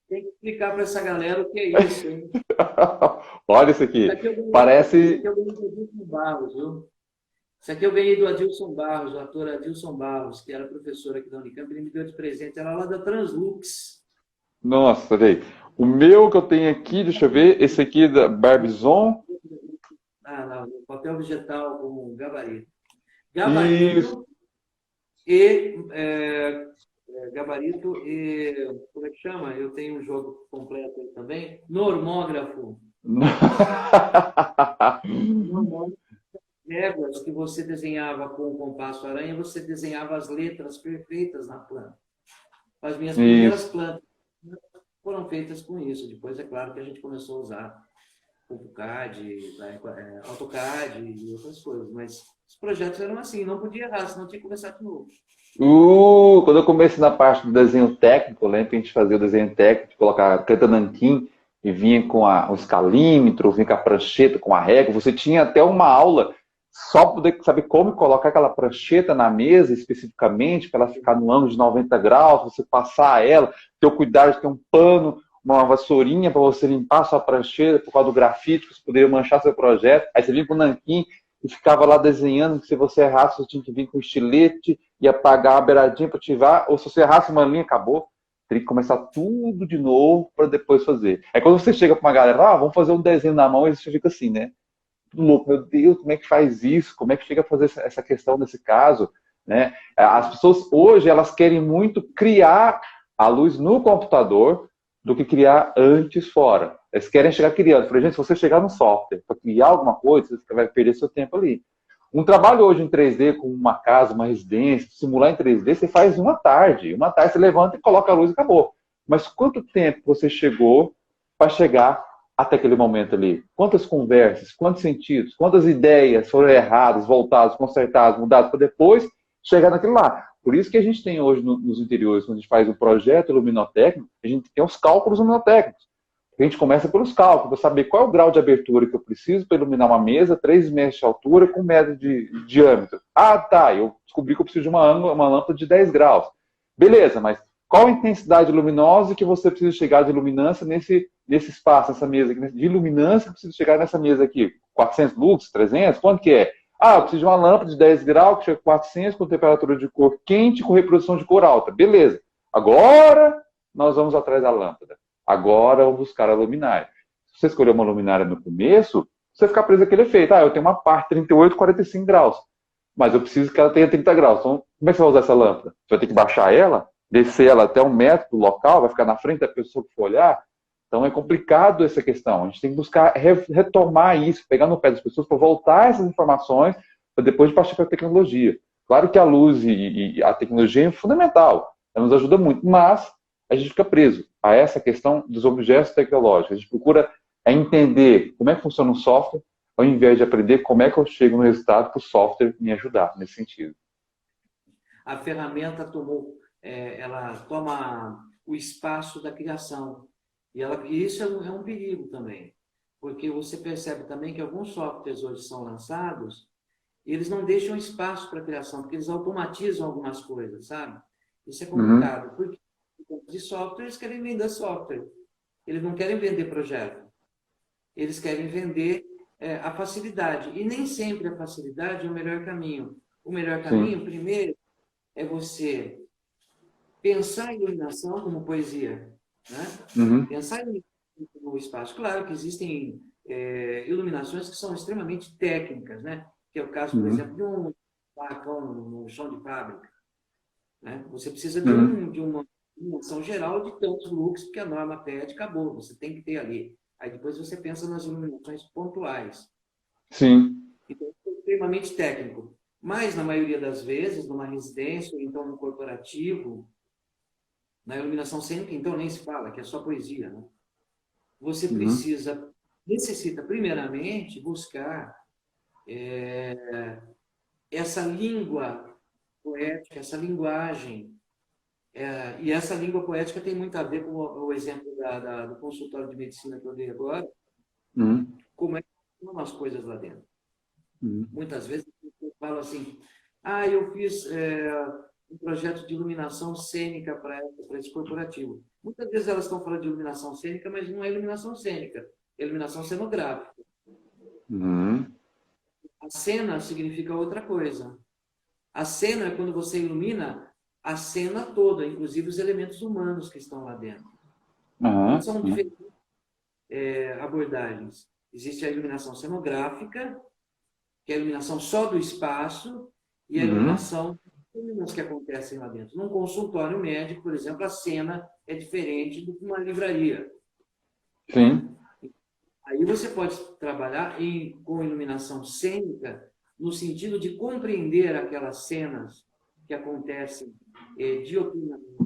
Tem que explicar para essa galera o que é isso, hein? Olha isso Isso aqui. aqui isso aqui Parece. eu ganhei do Adilson Barros, viu? Isso aqui eu ganhei do Adilson Barros, o ator Adilson Barros, que era professor aqui da Unicamp, ele me deu de presente, era lá da Translux. Nossa, olha aí. O meu que eu tenho aqui, deixa eu ver, esse aqui da Barbizon. Ah, não, papel vegetal com gabarito. Isso. Gabarito e gabarito e como é que chama? Eu tenho um jogo completo aí também. Normógrafo. Normógrafo. Réguas que você desenhava com o compasso aranha, você desenhava as letras perfeitas na planta. As minhas primeiras Isso. plantas foram feitas com isso. Depois, é claro que a gente começou a usar AutoCAD, AutoCAD e outras coisas. Mas os projetos eram assim, não podia errar, senão tinha que começar de novo. Quando eu comecei na parte do desenho técnico, lembra que a gente fazia o desenho técnico, colocava caneta nanquim e vinha com o escalímetro, vinha com a prancheta, com a régua. Você tinha até uma aula só para poder saber como colocar aquela prancheta na mesa especificamente, para ela ficar no ângulo de 90 graus, você passar ela, ter o cuidado de ter um pano, uma vassourinha para você limpar a sua prancheta por causa do grafite, que você poderia manchar seu projeto. Aí você vinha com o nanquim e ficava lá desenhando, que se você errasse, você tinha que vir com estilete e apagar a beiradinha para ativar, ou se você errasse uma linha, acabou. Teria que começar tudo de novo para depois fazer. Aí quando você chega para uma galera, vamos fazer um desenho na mão, e você fica assim, né? Tudo louco, meu Deus, como é que faz isso? Como é que chega a fazer essa questão nesse caso? Né? As pessoas hoje, elas querem muito criar a luz no computador do que criar antes fora. Eles querem chegar criando. Eu falei, gente, se você chegar no software para criar alguma coisa, você vai perder seu tempo ali. Um trabalho hoje em 3D com uma casa, uma residência, simular em 3D, você faz uma tarde. Uma tarde você levanta e coloca a luz e acabou. Mas quanto tempo você chegou para chegar até aquele momento ali? Quantas conversas, quantos sentidos, quantas ideias foram erradas, voltadas, consertadas, mudadas, para depois chegar naquilo lá? Por isso que a gente tem hoje nos interiores, quando a gente faz o projeto luminotécnico, a gente tem os cálculos luminotécnicos. A gente começa pelos cálculos, para saber qual é o grau de abertura que eu preciso para iluminar uma mesa, 3 metros de altura com 1 metro de diâmetro. Ah, tá, eu descobri que eu preciso de uma lâmpada de 10 graus. Beleza, mas qual a intensidade luminosa que você precisa chegar de luminância nesse espaço, nessa mesa aqui? De luminância que eu preciso chegar nessa mesa aqui? 400 lux, 300? Quanto que é? Ah, eu preciso de uma lâmpada de 10 graus que chega a 400 com temperatura de cor quente com reprodução de cor alta. Beleza. Agora nós vamos atrás da lâmpada. Agora vamos buscar a luminária. Se você escolher uma luminária no começo, você fica preso àquele efeito. Eu tenho uma parte 38, 45 graus, mas eu preciso que ela tenha 30 graus. Então, como é que você vai usar essa lâmpada? Você vai ter que baixar ela, descer ela até 1 metro do local, vai ficar na frente da pessoa que for olhar. Então é complicado essa questão. A gente tem que buscar retomar isso, pegar no pé das pessoas para voltar essas informações, para depois partir para a tecnologia. Claro que a luz e a tecnologia é fundamental, ela nos ajuda muito, mas a gente fica preso a essa questão dos objetos tecnológicos. A gente procura entender como é que funciona um software, ao invés de aprender como é que eu chego no resultado para o software me ajudar nesse sentido. A ferramenta ela toma o espaço da criação. E isso é um perigo também, porque você percebe também que alguns softwares hoje são lançados e eles não deixam espaço para a criação, porque eles automatizam algumas coisas, sabe? Isso é complicado, porque de software eles querem vender software, eles não querem vender projeto, eles querem vender a facilidade, e nem sempre a facilidade é o melhor caminho. O melhor caminho, Sim. primeiro, é você pensar em iluminação como poesia, né? Pensar em iluminação como espaço. Claro que existem iluminações que são extremamente técnicas, né? Que é o caso, por exemplo, de um barracão no chão de fábrica, né? Você precisa de uma iluminação geral de tantos lux, porque a norma pede, acabou, você tem que ter ali. Aí depois você pensa nas iluminações pontuais. Sim. Então, é extremamente técnico. Mas, na maioria das vezes, numa residência, ou então no corporativo, na iluminação cênica, então, nem se fala, que é só poesia, né? Você necessita, primeiramente, buscar essa língua poética, essa linguagem. E essa língua poética tem muito a ver com o exemplo do consultório de medicina que eu dei agora, como é que funcionam as coisas lá dentro. Muitas vezes eu falo assim, eu fiz um projeto de iluminação cênica para esse corporativo. Muitas vezes elas estão falando de iluminação cênica, mas não é iluminação cênica, é iluminação cenográfica. Uhum. A cena significa outra coisa. A cena é quando você ilumina a cena toda, inclusive os elementos humanos que estão lá dentro. Uhum. São diferentes abordagens. Existe a iluminação cenográfica, que é a iluminação só do espaço, e a iluminação que acontecem lá dentro. Num consultório médico, por exemplo, a cena é diferente do que uma livraria. Sim. Aí você pode trabalhar com iluminação cênica no sentido de compreender aquelas cenas que acontecem dioturnamente.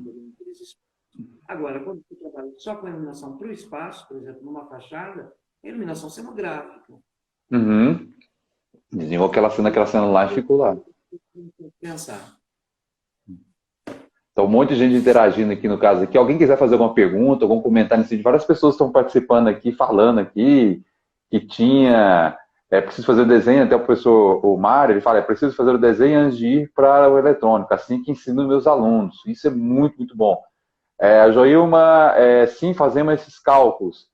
Agora, quando você trabalha só com a iluminação para o espaço, por exemplo, numa fachada, é iluminação cenográfica. Uhum. Desenvolveu aquela cena lá e ficou lá. Pensar. Então, um monte de gente interagindo aqui no caso aqui. Alguém quiser fazer alguma pergunta, algum comentário nesse vídeo, várias pessoas estão participando aqui, falando aqui, que tinha... preciso fazer o desenho, até o professor o Mário, ele fala, preciso fazer o desenho antes de ir para o eletrônico, assim que ensino meus alunos. Isso é muito, muito bom. A Joilma, sim, fazemos esses cálculos.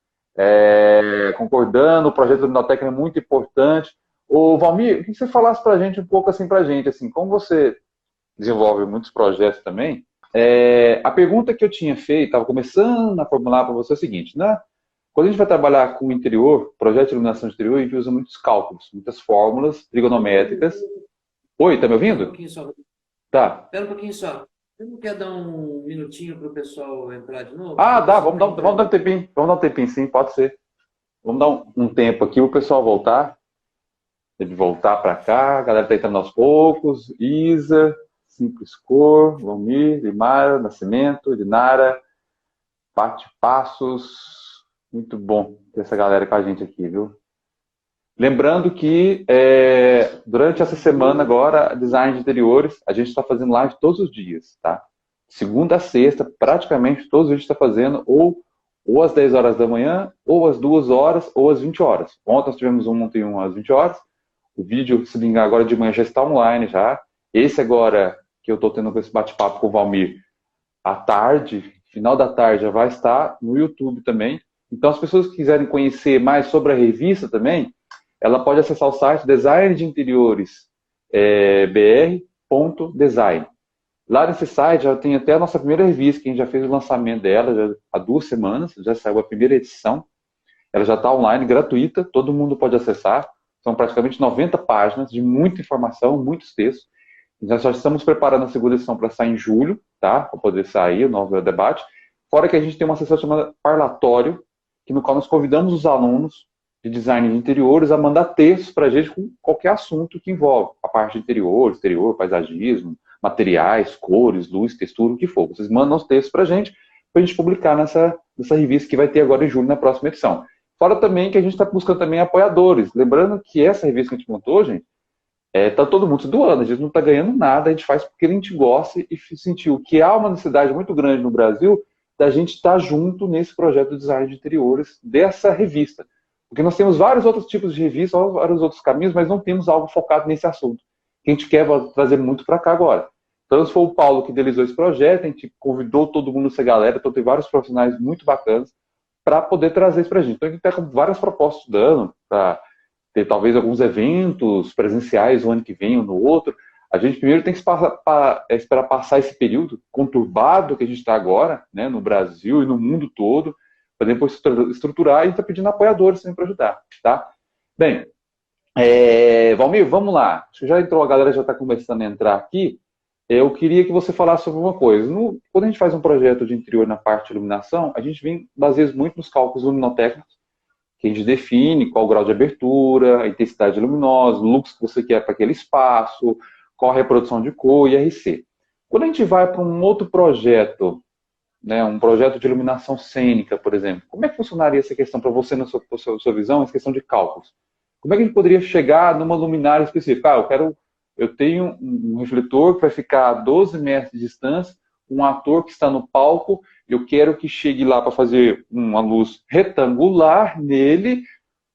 Concordando, o projeto do Luminotec é muito importante. Ô, Valmir, queria que você falasse para a gente um pouco assim, assim, como você desenvolve muitos projetos também, a pergunta que eu tinha feito, estava começando a formular para você é o seguinte, né? Quando a gente vai trabalhar com o interior, projeto de iluminação de interior, a gente usa muitos cálculos, muitas fórmulas trigonométricas. Oi, tá me ouvindo? Espera um pouquinho só. Tá. Espera um pouquinho só. Você não quer dar um minutinho para o pessoal entrar de novo? Ah, dá, vamos dar um tempinho. Vamos dar um tempinho, sim, pode ser. Vamos dar um tempo aqui, o pessoal voltar. Deve voltar para cá, a galera está entrando aos poucos. Isa, Simples Cor, Valmir, Limara, Nascimento, Linara, Pati Passos. Muito bom ter essa galera com a gente aqui, viu? Lembrando que durante essa semana agora, design de interiores, a gente está fazendo live todos os dias, tá? Segunda a sexta, praticamente todos os dias está fazendo ou às 10 horas da manhã, ou às 2 horas, ou às 20 horas. Ontem nós tivemos ontem às 20 horas. O vídeo, se ligar agora de manhã, já está online já. Esse agora que eu estou tendo com esse bate-papo com o Valmir, à tarde, final da tarde, já vai estar no YouTube também. Então, as pessoas que quiserem conhecer mais sobre a revista também, ela pode acessar o site design de interiores br.design. Lá nesse site já tem até a nossa primeira revista, que a gente já fez o lançamento dela já há 2 semanas, já saiu a primeira edição. Ela já está online, gratuita, todo mundo pode acessar. São praticamente 90 páginas de muita informação, muitos textos. Nós já estamos preparando a segunda edição para sair em julho, tá? Para poder sair o novo debate. Fora que a gente tem uma sessão chamada Parlatório, no qual nós convidamos os alunos de design de interiores a mandar textos para a gente com qualquer assunto que envolve a parte de interior, exterior, paisagismo, materiais, cores, luz, textura, o que for. Vocês mandam os textos para a gente publicar nessa revista que vai ter agora em julho, na próxima edição. Fora também que a gente está buscando também apoiadores. Lembrando que essa revista que a gente montou, gente, está todo mundo se doando, a gente não está ganhando nada, a gente faz porque a gente gosta e sentiu que há uma necessidade muito grande no Brasil da gente estar junto nesse projeto de design de interiores dessa revista. Porque nós temos vários outros tipos de revistas, vários outros caminhos, mas não temos algo focado nesse assunto. Que a gente quer trazer muito para cá agora. Então, foi o Paulo que idealizou esse projeto, a gente convidou todo mundo, essa galera, então tem vários profissionais muito bacanas para poder trazer isso para a gente. Então, a gente está com várias propostas dando, para ter talvez alguns eventos presenciais o ano que vem ou no outro. A gente primeiro tem que esperar passar esse período conturbado que a gente está agora, né, no Brasil e no mundo todo, para depois estruturar, e a gente está pedindo apoiadores também para ajudar, tá? Bem, Valmir, vamos lá. Acho que já entrou, a galera já está começando a entrar aqui. Eu queria que você falasse sobre uma coisa. Quando a gente faz um projeto de interior na parte de iluminação, a gente baseia muito nos cálculos luminotécnicos, que a gente define qual o grau de abertura, a intensidade luminosa, o luxo que você quer para aquele espaço, qual a reprodução de cor e RC. Quando a gente vai para um outro projeto, né, um projeto de iluminação cênica, por exemplo, como é que funcionaria essa questão para você, na sua visão, essa questão de cálculos? Como é que a gente poderia chegar numa luminária específica? Eu tenho um refletor que vai ficar a 12 metros de distância, um ator que está no palco, eu quero que chegue lá para fazer uma luz retangular nele,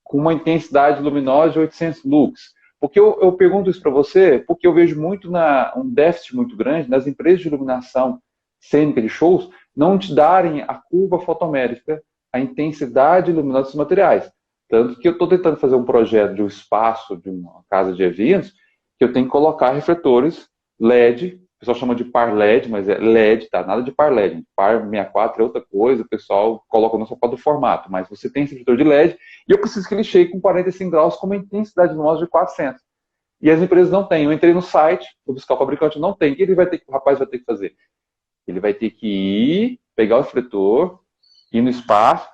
com uma intensidade luminosa de 800 lux. Porque eu pergunto isso para você, porque eu vejo muito um déficit muito grande nas empresas de iluminação cênica de shows não te darem a curva fotométrica, a intensidade luminosa dos materiais. Tanto que eu estou tentando fazer um projeto de um espaço, de uma casa de eventos, que eu tenho que colocar refletores LED, o pessoal chama de par LED, mas é LED, tá? Nada de par LED. Par 64 é outra coisa, o pessoal coloca no só do formato, mas você tem esse refletor de LED e eu preciso que ele chegue com 45 graus com uma intensidade luminosa de 400. E as empresas não têm. Eu entrei no site, vou buscar o fabricante, não tem. O que o rapaz vai ter que fazer? Ele vai ter que ir, pegar o refletor, ir no espaço,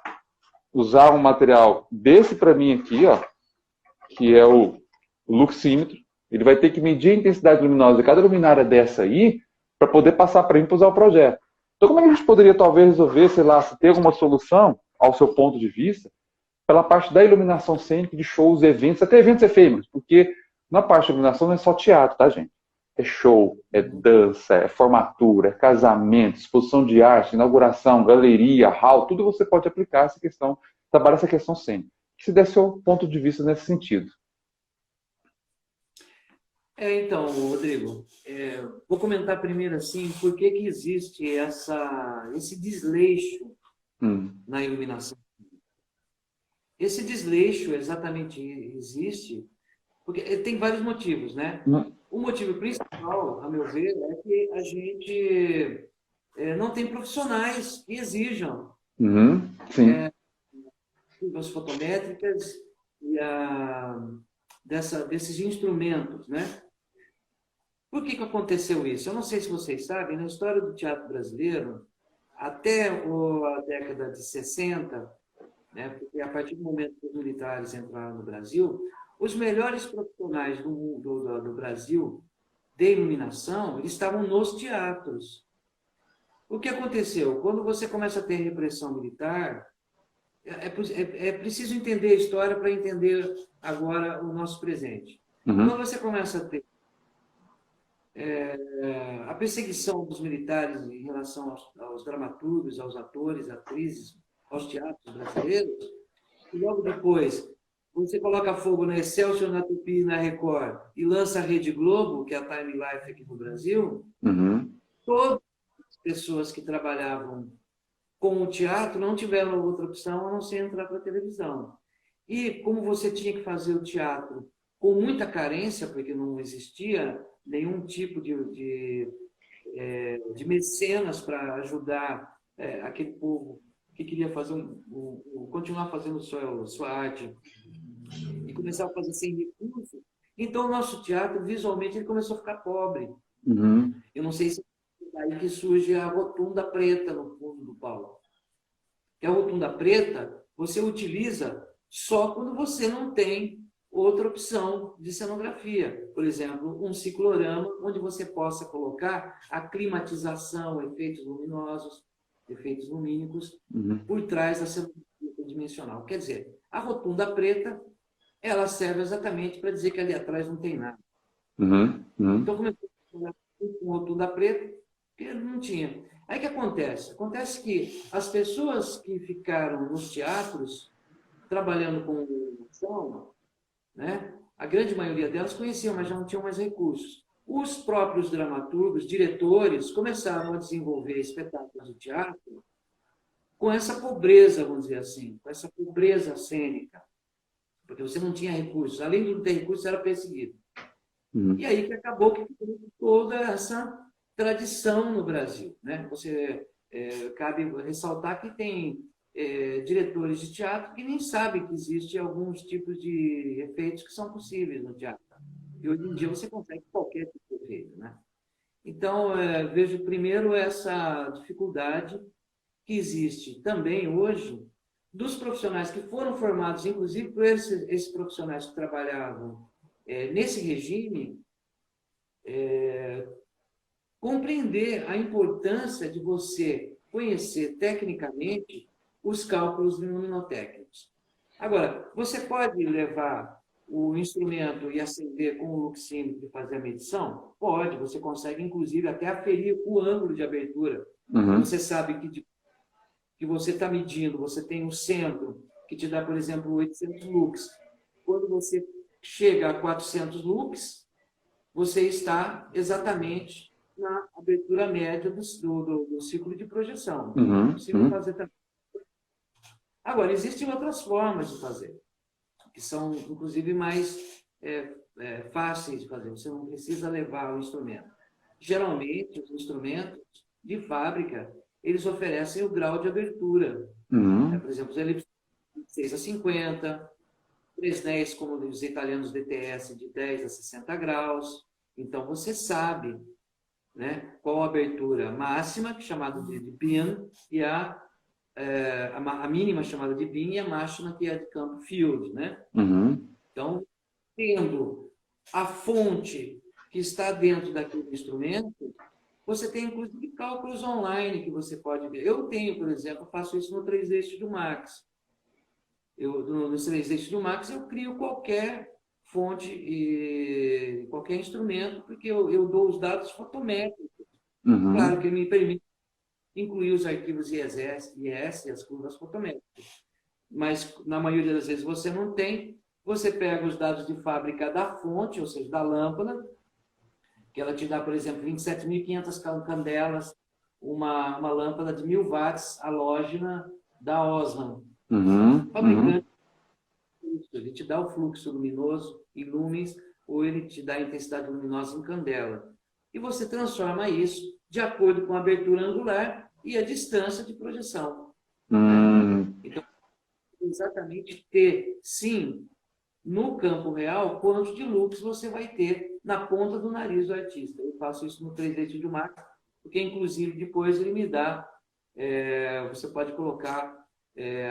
usar um material desse para mim aqui, ó, que é o luxímetro. Ele vai ter que medir a intensidade luminosa de cada luminária dessa aí para poder passar para mim para usar o projeto. Então, como é que a gente poderia talvez resolver, sei lá, se ter alguma solução, ao seu ponto de vista, pela parte da iluminação cênica de shows, eventos, até eventos efêmeros, porque na parte da iluminação não é só teatro, tá, gente? É show, é dança, é formatura, é casamento, exposição de arte, inauguração, galeria, hall, tudo você pode aplicar essa questão, trabalhar essa questão cênica. Que se der seu ponto de vista nesse sentido. Então, Rodrigo, vou comentar primeiro assim, por que que existe esse desleixo na iluminação. Esse desleixo exatamente existe porque tem vários motivos, né? O motivo principal, a meu ver, é que a gente não tem profissionais que exijam as fotométricas e desses instrumentos, né? Por que que aconteceu isso? Eu não sei se vocês sabem, na história do teatro brasileiro, até a década de 60, né, porque a partir do momento que os militares entraram no Brasil, os melhores profissionais do Brasil de iluminação, eles estavam nos teatros. O que aconteceu? Quando você começa a ter repressão militar, é preciso entender a história para entender agora o nosso presente. Quando você começa a ter a perseguição dos militares em relação aos dramaturgos, aos atores, atrizes, aos teatros brasileiros, e logo depois você coloca fogo na Excelsior, na Tupi, na Record, e lança a Rede Globo, que é a Time Life aqui no Brasil, todas as pessoas que trabalhavam com o teatro não tiveram outra opção a não ser entrar para a televisão. E como você tinha que fazer o teatro com muita carência, porque não existia nenhum tipo de mecenas para ajudar aquele povo que queria fazer continuar fazendo sua arte e começar a fazer sem recurso. Então, o nosso teatro, visualmente, ele começou a ficar pobre. Eu não sei se é daí que surge a rotunda preta no fundo do palco. Que a rotunda preta você utiliza só quando você não tem outra opção de cenografia. Por exemplo, um ciclorama, onde você possa colocar a climatização, efeitos luminosos, efeitos lumínicos, por trás da cenografia dimensional. Quer dizer, a rotunda preta, ela serve exatamente para dizer que ali atrás não tem nada. Então, começou com rotunda preta, porque não tinha. Aí o que acontece? Acontece que as pessoas que ficaram nos teatros, trabalhando com iluminação, né, a grande maioria delas conheciam, mas já não tinham mais recursos. Os próprios dramaturgos, diretores, começaram a desenvolver espetáculos de teatro com essa pobreza, vamos dizer assim, com essa pobreza cênica, porque você não tinha recursos. Além de não ter recursos, era perseguido. E aí que acabou que toda essa tradição no Brasil, né? Cabe ressaltar que tem diretores de teatro que nem sabem que existem alguns tipos de efeitos que são possíveis no teatro. E hoje em dia você consegue qualquer tipo de efeito, né? Então, vejo primeiro essa dificuldade que existe também hoje dos profissionais que foram formados, inclusive por esses profissionais que trabalhavam nesse regime, compreender a importância de você conhecer tecnicamente os cálculos luminotécnicos. Agora, você pode levar o instrumento e acender com o luxímetro e fazer a medição? Pode, você consegue, inclusive, até aferir o ângulo de abertura. Você sabe que você está medindo, você tem um centro que te dá, por exemplo, 800 lux. Quando você chega a 400 lux, você está exatamente na abertura média do ciclo de projeção. É possível fazer também. Agora, existem outras formas de fazer, que são, inclusive, mais fáceis de fazer. Você não precisa levar o instrumento. Geralmente, os instrumentos de fábrica, eles oferecem o grau de abertura. Por exemplo, os elipses de 6 a 50, Fresnéis, como os italianos DTS, de 10 a 60 graus. Então, você sabe, né, qual a abertura máxima, que é chamada de pin, e a mínima chamada de bin, e a máxima, que é de campo field. Né? Então, tendo a fonte que está dentro daquele instrumento, você tem, inclusive, cálculos online que você pode ver. Eu tenho, por exemplo, faço isso no 3D Studio Max. No 3D Studio Max, eu crio qualquer fonte e qualquer instrumento, porque eu dou os dados fotométricos. Claro que ele me permite incluir os arquivos IES e as curvas fotométricas. Mas, na maioria das vezes, você não tem. Você pega os dados de fábrica da fonte, ou seja, da lâmpada, que ela te dá, por exemplo, 27.500 candelas, uma lâmpada de 1.000 watts halógena da Osram. Fabricante, ele te dá o fluxo luminoso em lumens, ou ele te dá a intensidade luminosa em candela. E você transforma isso de acordo com a abertura angular e a distância de projeção. Então, exatamente ter, sim, no campo real, quanto de lux você vai ter na ponta do nariz do artista. Eu faço isso no 3D Studio Max, porque, inclusive, depois ele me dá, você pode colocar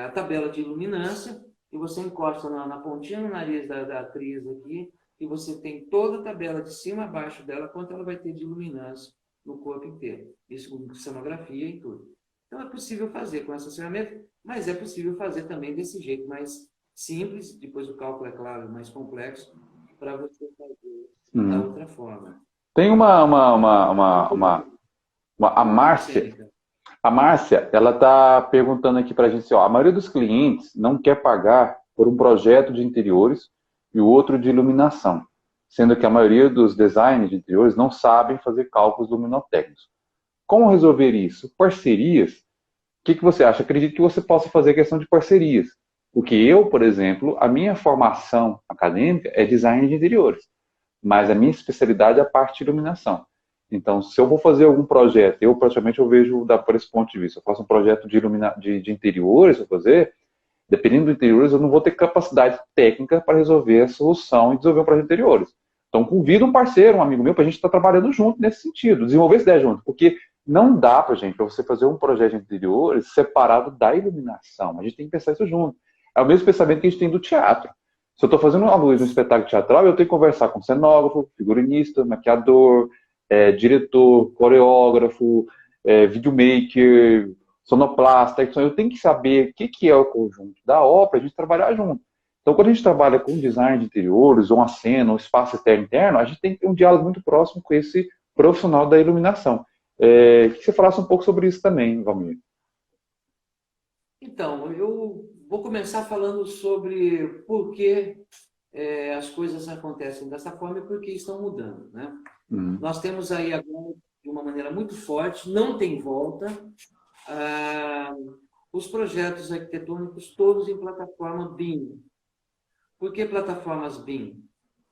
a tabela de iluminância, e você encosta na pontinha do nariz da atriz aqui, e você tem toda a tabela de cima a baixo dela, quanto ela vai ter de iluminância no corpo inteiro. Isso com cenografia e tudo. Então, é possível fazer com essas ferramentas, mas é possível fazer também desse jeito mais simples, depois o cálculo, é claro, mais complexo, para você fazer da outra forma. Tem a Márcia. A Márcia, ela está perguntando aqui para a gente, a maioria dos clientes não quer pagar por um projeto de interiores e o outro de iluminação, sendo que a maioria dos designers de interiores não sabem fazer cálculos luminotécnicos. Como resolver isso? Parcerias? O que você acha? Acredito que você possa fazer questão de parcerias. Porque eu, por exemplo, a minha formação acadêmica é design de interiores, mas a minha especialidade é a parte de iluminação. Então, se eu vou fazer algum projeto, eu praticamente vejo por esse ponto de vista. Eu faço um projeto de interiores, vou fazer, dependendo do interiores, eu não vou ter capacidade técnica para resolver a solução e desenvolver um projeto de interiores. Então, convido um parceiro, um amigo meu, para a gente estar trabalhando junto nesse sentido, desenvolver essa ideia junto, porque não dá para você fazer um projeto de interiores separado da iluminação. A gente tem que pensar isso junto. É o mesmo pensamento que a gente tem do teatro. Se eu estou fazendo uma luz no espetáculo teatral, eu tenho que conversar com cenógrafo, figurinista, maquiador, diretor, coreógrafo, videomaker, sonoplasta. Então eu tenho que saber o que é o conjunto da obra para a gente trabalhar junto. Então, quando a gente trabalha com design de interiores, ou uma cena, um espaço externo e interno, a gente tem que ter um diálogo muito próximo com esse profissional da iluminação. Que você falasse um pouco sobre isso também, Valmir. Então, eu vou começar falando sobre por que as coisas acontecem dessa forma e por que estão mudando. Né? Nós temos aí agora, de uma maneira muito forte, não tem volta, os projetos arquitetônicos todos em plataforma BIM. Por que plataformas BIM?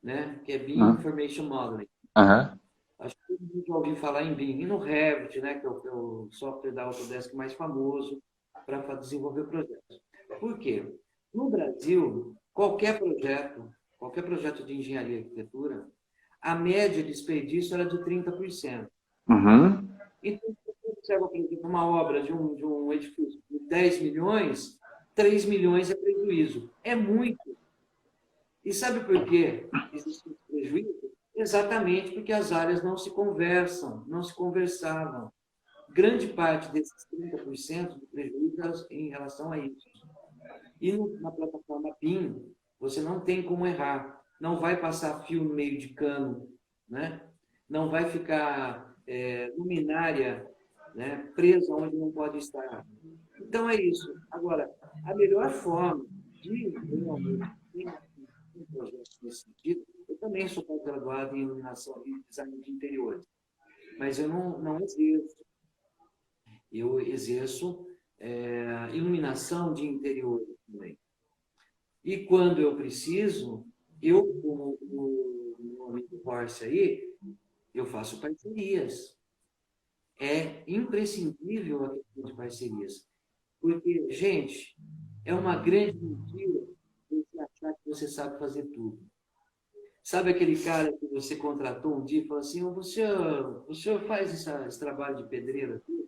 Né? Que é BIM Information Modeling. Acho que todo mundo já ouviu falar em BIM. E no Revit, né? Que é o software da Autodesk mais famoso para desenvolver projetos. Por quê? No Brasil, qualquer projeto de engenharia e arquitetura, a média de desperdício era de 30%. Então, se você observa, por exemplo, uma obra de um edifício de 10 milhões, 3 milhões é prejuízo. É muito. E sabe por que existe esse prejuízo? Exatamente porque as áreas não se conversam, não se conversavam. Grande parte desses 30% do prejuízo em relação a isso. E na plataforma BIM, você não tem como errar. Não vai passar fio no meio de cano, né? Não vai ficar luminária, né, presa onde não pode estar. Então é isso. Agora, a melhor forma de realmente um projeto nesse sentido. Eu também sou pós-graduado em iluminação e design de interiores, mas eu não exerço. Eu exerço iluminação de interiores também. E quando eu preciso, eu, como o meu amigo Horst aí, eu faço parcerias. É imprescindível a questão de parcerias. Porque, gente, é uma grande mentira você achar que você sabe fazer tudo. Sabe aquele cara que você contratou um dia e falou assim, o senhor faz esse trabalho de pedreiro aqui?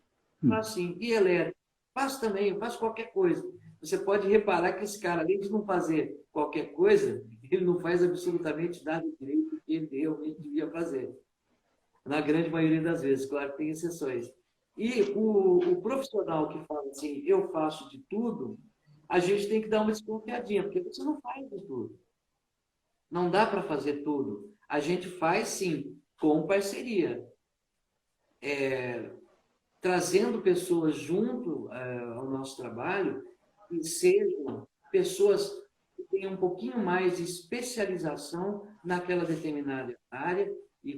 Faço sim. E elétrico? Faço também, eu faço qualquer coisa. Você pode reparar que esse cara, além de não fazer qualquer coisa, ele não faz absolutamente nada direito que ele realmente devia fazer. Na grande maioria das vezes, claro que tem exceções. E o profissional que fala assim, eu faço de tudo, a gente tem que dar uma desconfiadinha, porque você não faz de tudo. Não dá para fazer tudo. A gente faz, sim, com parceria. Trazendo pessoas junto ao nosso trabalho e sejam pessoas que tenham um pouquinho mais de especialização naquela determinada área e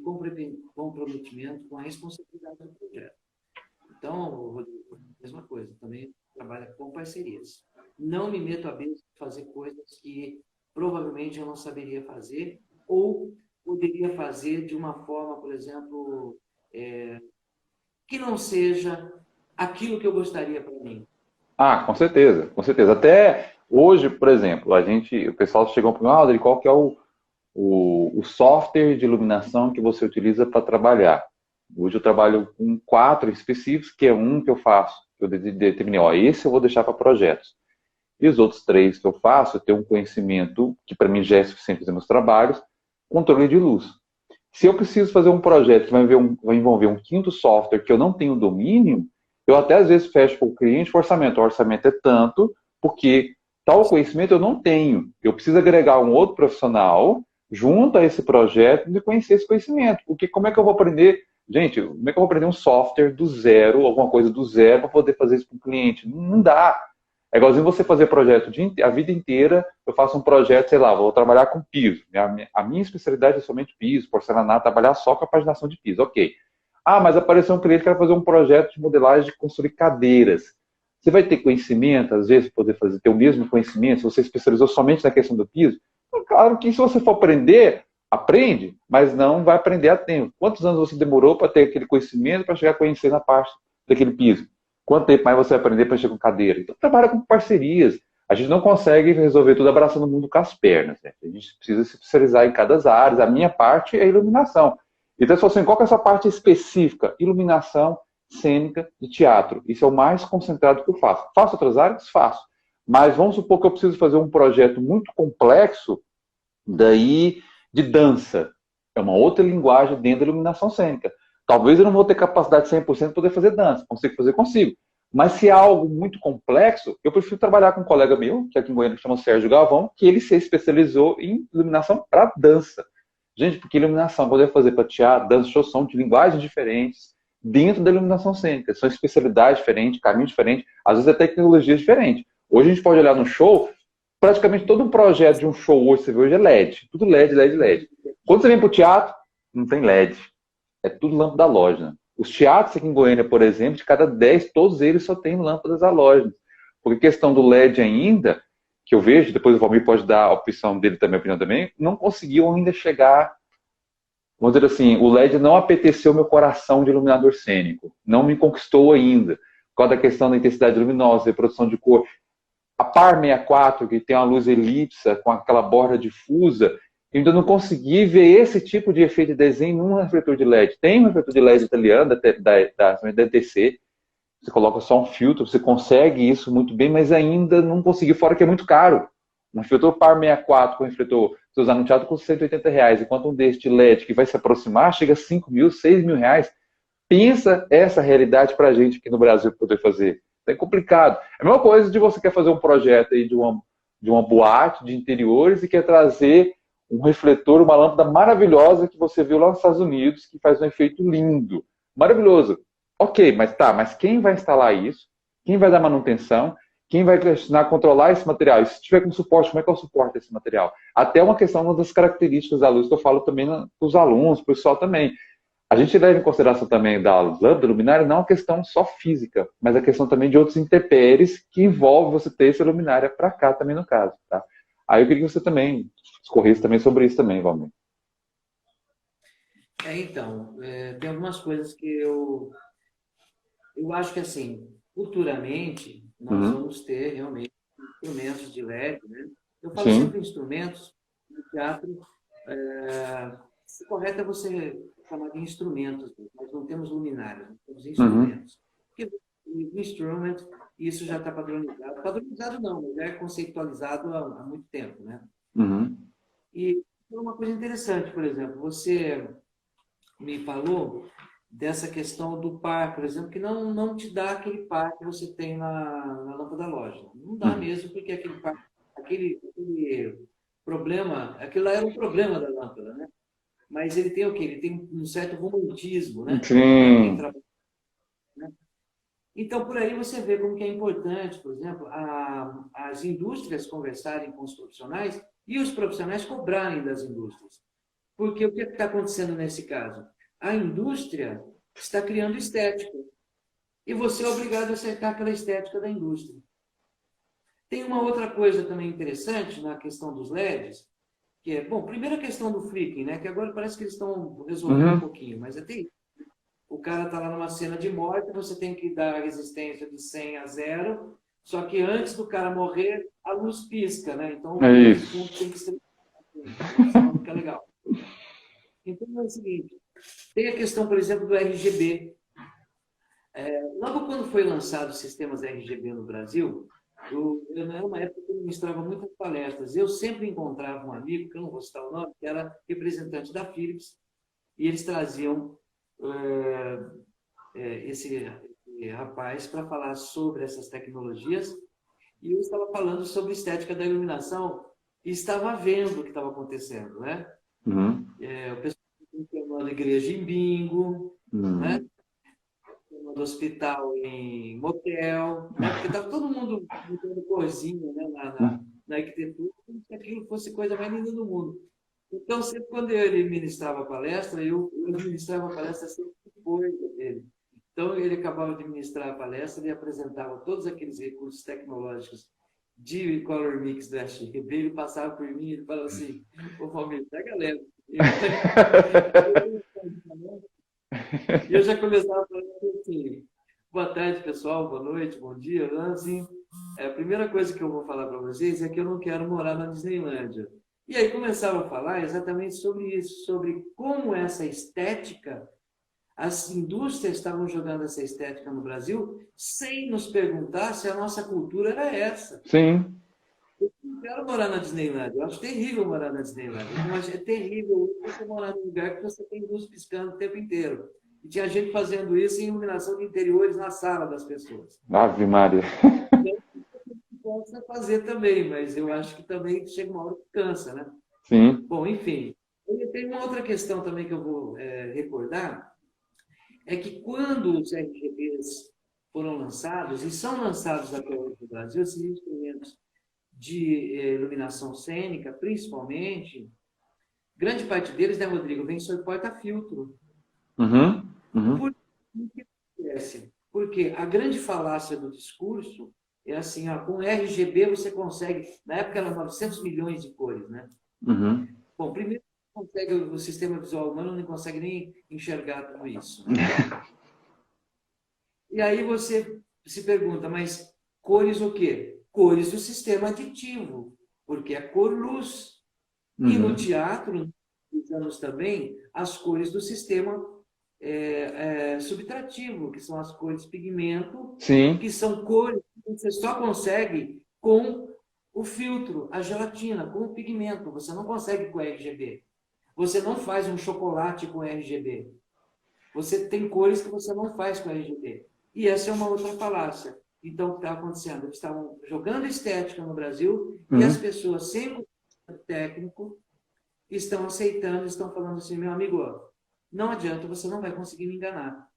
comprometimento com a responsabilidade do projeto. Então, Rodrigo, mesma coisa, também trabalha com parcerias. Não me meto a vez de fazer coisas que provavelmente eu não saberia fazer ou poderia fazer de uma forma, por exemplo, que não seja aquilo que eu gostaria para mim. Ah, com certeza, com certeza. Até hoje, por exemplo, o pessoal chegou para mim, Rodrigo, qual que é o software de iluminação que você utiliza para trabalhar? Hoje eu trabalho com 4 específicos, que é um que eu faço, que eu determinei, ó, esse eu vou deixar para projetos. E os outros 3 que eu faço, eu tenho um conhecimento que para mim já é suficiente para fazer meus trabalhos, controle de luz. Se eu preciso fazer um projeto que vai envolver um 5º software que eu não tenho domínio, eu até às vezes fecho com o cliente o orçamento. O orçamento é tanto, porque tal conhecimento eu não tenho. Eu preciso agregar um outro profissional junto a esse projeto e conhecer esse conhecimento. Porque como é que eu vou aprender? Gente, como é que eu vou aprender um software do zero, alguma coisa do zero, para poder fazer isso para o cliente? Não dá. É igualzinho você fazer projeto a vida inteira. Eu faço um projeto, sei lá, vou trabalhar com piso. A minha especialidade é somente piso, porcelanato, trabalhar só com a paginação de piso. Ok. Ah, mas apareceu um cliente que quer fazer um projeto de modelagem de construir cadeiras. Você vai ter conhecimento, às vezes, para poder ter o mesmo conhecimento, se você especializou somente na questão do piso. Então, claro que se você for aprender, aprende, mas não vai aprender a tempo. Quantos anos você demorou para ter aquele conhecimento, para chegar a conhecer na parte daquele piso? Quanto tempo mais você vai aprender para chegar com cadeira? Então, trabalha com parcerias. A gente não consegue resolver tudo abraçando o mundo com as pernas. Né? A gente precisa se especializar em cada área. A minha parte é a iluminação. Então, se você, qual que é essa parte específica? Iluminação cênica de teatro. Isso é o mais concentrado que eu faço. Faço outras áreas? Faço. Mas vamos supor que eu preciso fazer um projeto muito complexo daí de dança. É uma outra linguagem dentro da iluminação cênica. Talvez eu não vou ter capacidade de 100% de poder fazer dança. Consigo fazer? Consigo. Mas se é algo muito complexo, eu prefiro trabalhar com um colega meu, que aqui em Goiânia chama Sérgio Galvão, que ele se especializou em iluminação para dança. Gente, porque iluminação, poder fazer para teatro, dança, show, são de linguagens diferentes dentro da iluminação cênica. São especialidades diferentes, caminhos diferentes, às vezes é tecnologias diferentes. Hoje a gente pode olhar no show, praticamente todo um projeto de um show hoje, você vê hoje é LED. Tudo LED, LED, LED. Quando você vem para o teatro, não tem LED. É tudo lâmpada halógena. Os teatros aqui em Goiânia, por exemplo, de cada 10, todos eles só têm lâmpadas halógenas. Porque a questão do LED ainda, que eu vejo, depois o Valmir pode dar a opção dele também, a opinião também, não conseguiu ainda chegar, vamos dizer assim, o LED não apeteceu meu coração de iluminador cênico, não me conquistou ainda, por causa da questão da intensidade luminosa, reprodução de cor. A Par 64, que tem uma luz elipsa com aquela borda difusa, eu ainda não consegui ver esse tipo de efeito de desenho num refletor de LED. Tem um refletor de LED italiano, da ETC, você coloca só um filtro, você consegue isso muito bem, mas ainda não consegui, fora que é muito caro. Um refletor Par 64 com refletor, se usar no teatro, custa R$180, enquanto um deste LED que vai se aproximar, chega a 5 mil, 6 mil reais. Pensa essa realidade para a gente aqui no Brasil poder fazer. É complicado. É a mesma coisa de você quer fazer um projeto aí de uma boate de interiores e quer trazer um refletor, uma lâmpada maravilhosa que você viu lá nos Estados Unidos, que faz um efeito lindo. Maravilhoso. Ok, mas quem vai instalar isso? Quem vai dar manutenção? quem vai ensinar a controlar esse material? E se tiver como suporte, como é que é o suporte desse material? Até uma questão, uma das características da luz que eu falo também para os alunos, para o pessoal também. A gente leva em consideração também da lâmpada luminária não a questão só física, mas a questão também de outros intempéries que envolve você ter essa luminária para cá também no caso, tá? Aí eu queria que você também discorresse também sobre isso também, Valmir. Então, tem algumas coisas que eu acho que, assim, futuramente, nós Uhum. vamos ter realmente instrumentos de LED, né? Eu falo Sim. sempre instrumentos, no teatro, o correto é você chamar de instrumentos, nós não temos luminárias, nós temos Uhum. instrumentos. Porque o instrument, isso já está padronizado. Padronizado não, mas já é conceitualizado há muito tempo, né? Uhum. E uma coisa interessante, por exemplo, você me falou dessa questão do par, por exemplo, que não te dá aquele par que você tem na lâmpada da loja. Não dá Uhum. mesmo, porque aquele par, aquele problema, aquilo lá era um problema da lâmpada, né? Mas ele tem o quê? Ele tem um certo romantismo, né? Para quem Sim. trabalha, né? Então, por aí você vê como que é importante, por exemplo, as indústrias conversarem com os profissionais e os profissionais cobrarem das indústrias. Porque o que está acontecendo nesse caso? A indústria está criando estética e você é obrigado a acertar aquela estética da indústria. Tem uma outra coisa também interessante na questão dos LEDs, que é, bom, primeiro a questão do flicking, né, que agora parece que eles estão resolvendo um Uhum. pouquinho, mas até o cara está lá numa cena de morte, você tem que dar a resistência de 100 a 0, só que antes do cara morrer, a luz pisca, né? Então o É plano de fundo isso. tem que ser, senão não fica legal. Então é o seguinte, tem a questão, por exemplo, do RGB. Logo quando foi lançado os sistemas RGB no Brasil, era uma época que eu ministrava muitas palestras. Eu sempre encontrava um amigo, que eu não vou citar o nome, que era representante da Philips, e eles traziam esse rapaz para falar sobre essas tecnologias, e eu estava falando sobre estética da iluminação e estava vendo o que estava acontecendo, né? Uhum. O pessoal chamando a igreja em bingo, né? Uhum. Do hospital em motel, né? Porque estava todo mundo mudando corzinha, né? Na arquitetura, como se aquilo fosse a coisa mais linda do mundo. Então, sempre quando ele ministrava a palestra, eu ministrava a palestra sempre depois dele. Então, ele acabava de ministrar a palestra e apresentava todos aqueles recursos tecnológicos de Color Mix do RGB, ele passava por mim e ele falava assim, ô Valmir, pega leve. E eu já começava a falar assim, boa tarde, pessoal, boa noite, bom dia. Assim, a primeira coisa que eu vou falar para vocês é que eu não quero morar na Disneylândia. E aí começava a falar exatamente sobre isso, sobre como essa estética, as indústrias estavam jogando essa estética no Brasil sem nos perguntar se a nossa cultura era essa. Sim. Eu não quero morar na Disneylândia. Eu acho terrível morar na Disneylândia. Eu acho terrível você morar num lugar que você tem luz piscando o tempo inteiro. E tinha gente fazendo isso em iluminação de interiores na sala das pessoas. Ave Maria. Então, possa fazer também, mas eu acho que também chega uma hora que cansa, né? Sim. Bom, enfim. Tem uma outra questão também que eu vou recordar, é que quando os RGBs foram lançados, e são lançados até hoje no Brasil, esses instrumentos de iluminação cênica, principalmente, grande parte deles, né, Rodrigo, vem sob porta-filtro. Uhum. Uhum. Por que acontece? Porque a grande falácia do discurso é assim, ó, com RGB você consegue, na época era 900 milhões de cores, né? Uhum. Bom, primeiro consegue, o sistema visual humano não consegue nem enxergar tudo isso, né? E aí você se pergunta, mas cores o quê? Cores do sistema aditivo, porque é cor-luz. E no Uhum. teatro, usamos também as cores do sistema subtrativo, que são as cores pigmento, Sim. que são cores que você só consegue com o filtro, a gelatina, com o pigmento. Você não consegue com RGB. Você não faz um chocolate com RGB. Você tem cores que você não faz com RGB. E essa é uma outra falácia. Então, o que está acontecendo? Eles estavam jogando estética no Brasil e as Uhum. pessoas sem conhecimento técnico estão aceitando, estão falando assim, meu amigo, não adianta, você não vai conseguir me enganar.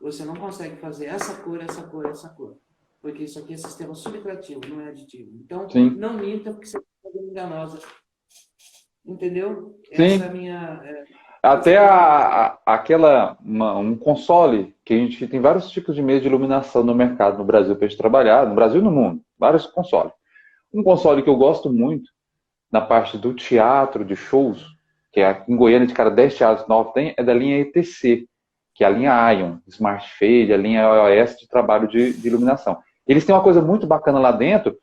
Você não consegue fazer essa cor, essa cor, essa cor. porque isso aqui é sistema subtrativo, não é aditivo. Então, Sim. não minta, porque você está fazendo enganosa. Entendeu? Essa é a Sim. minha... Até um console, que a gente tem vários tipos de meios de iluminação no mercado, no Brasil, para a gente trabalhar, no Brasil e no mundo, vários consoles. Um console que eu gosto muito, na parte do teatro, de shows, que é aqui em Goiânia, de cada 10 teatros novos tem, é da linha ETC, que é a linha Ion, Smart Fade, a linha iOS de trabalho de iluminação. Eles têm uma coisa muito bacana lá dentro,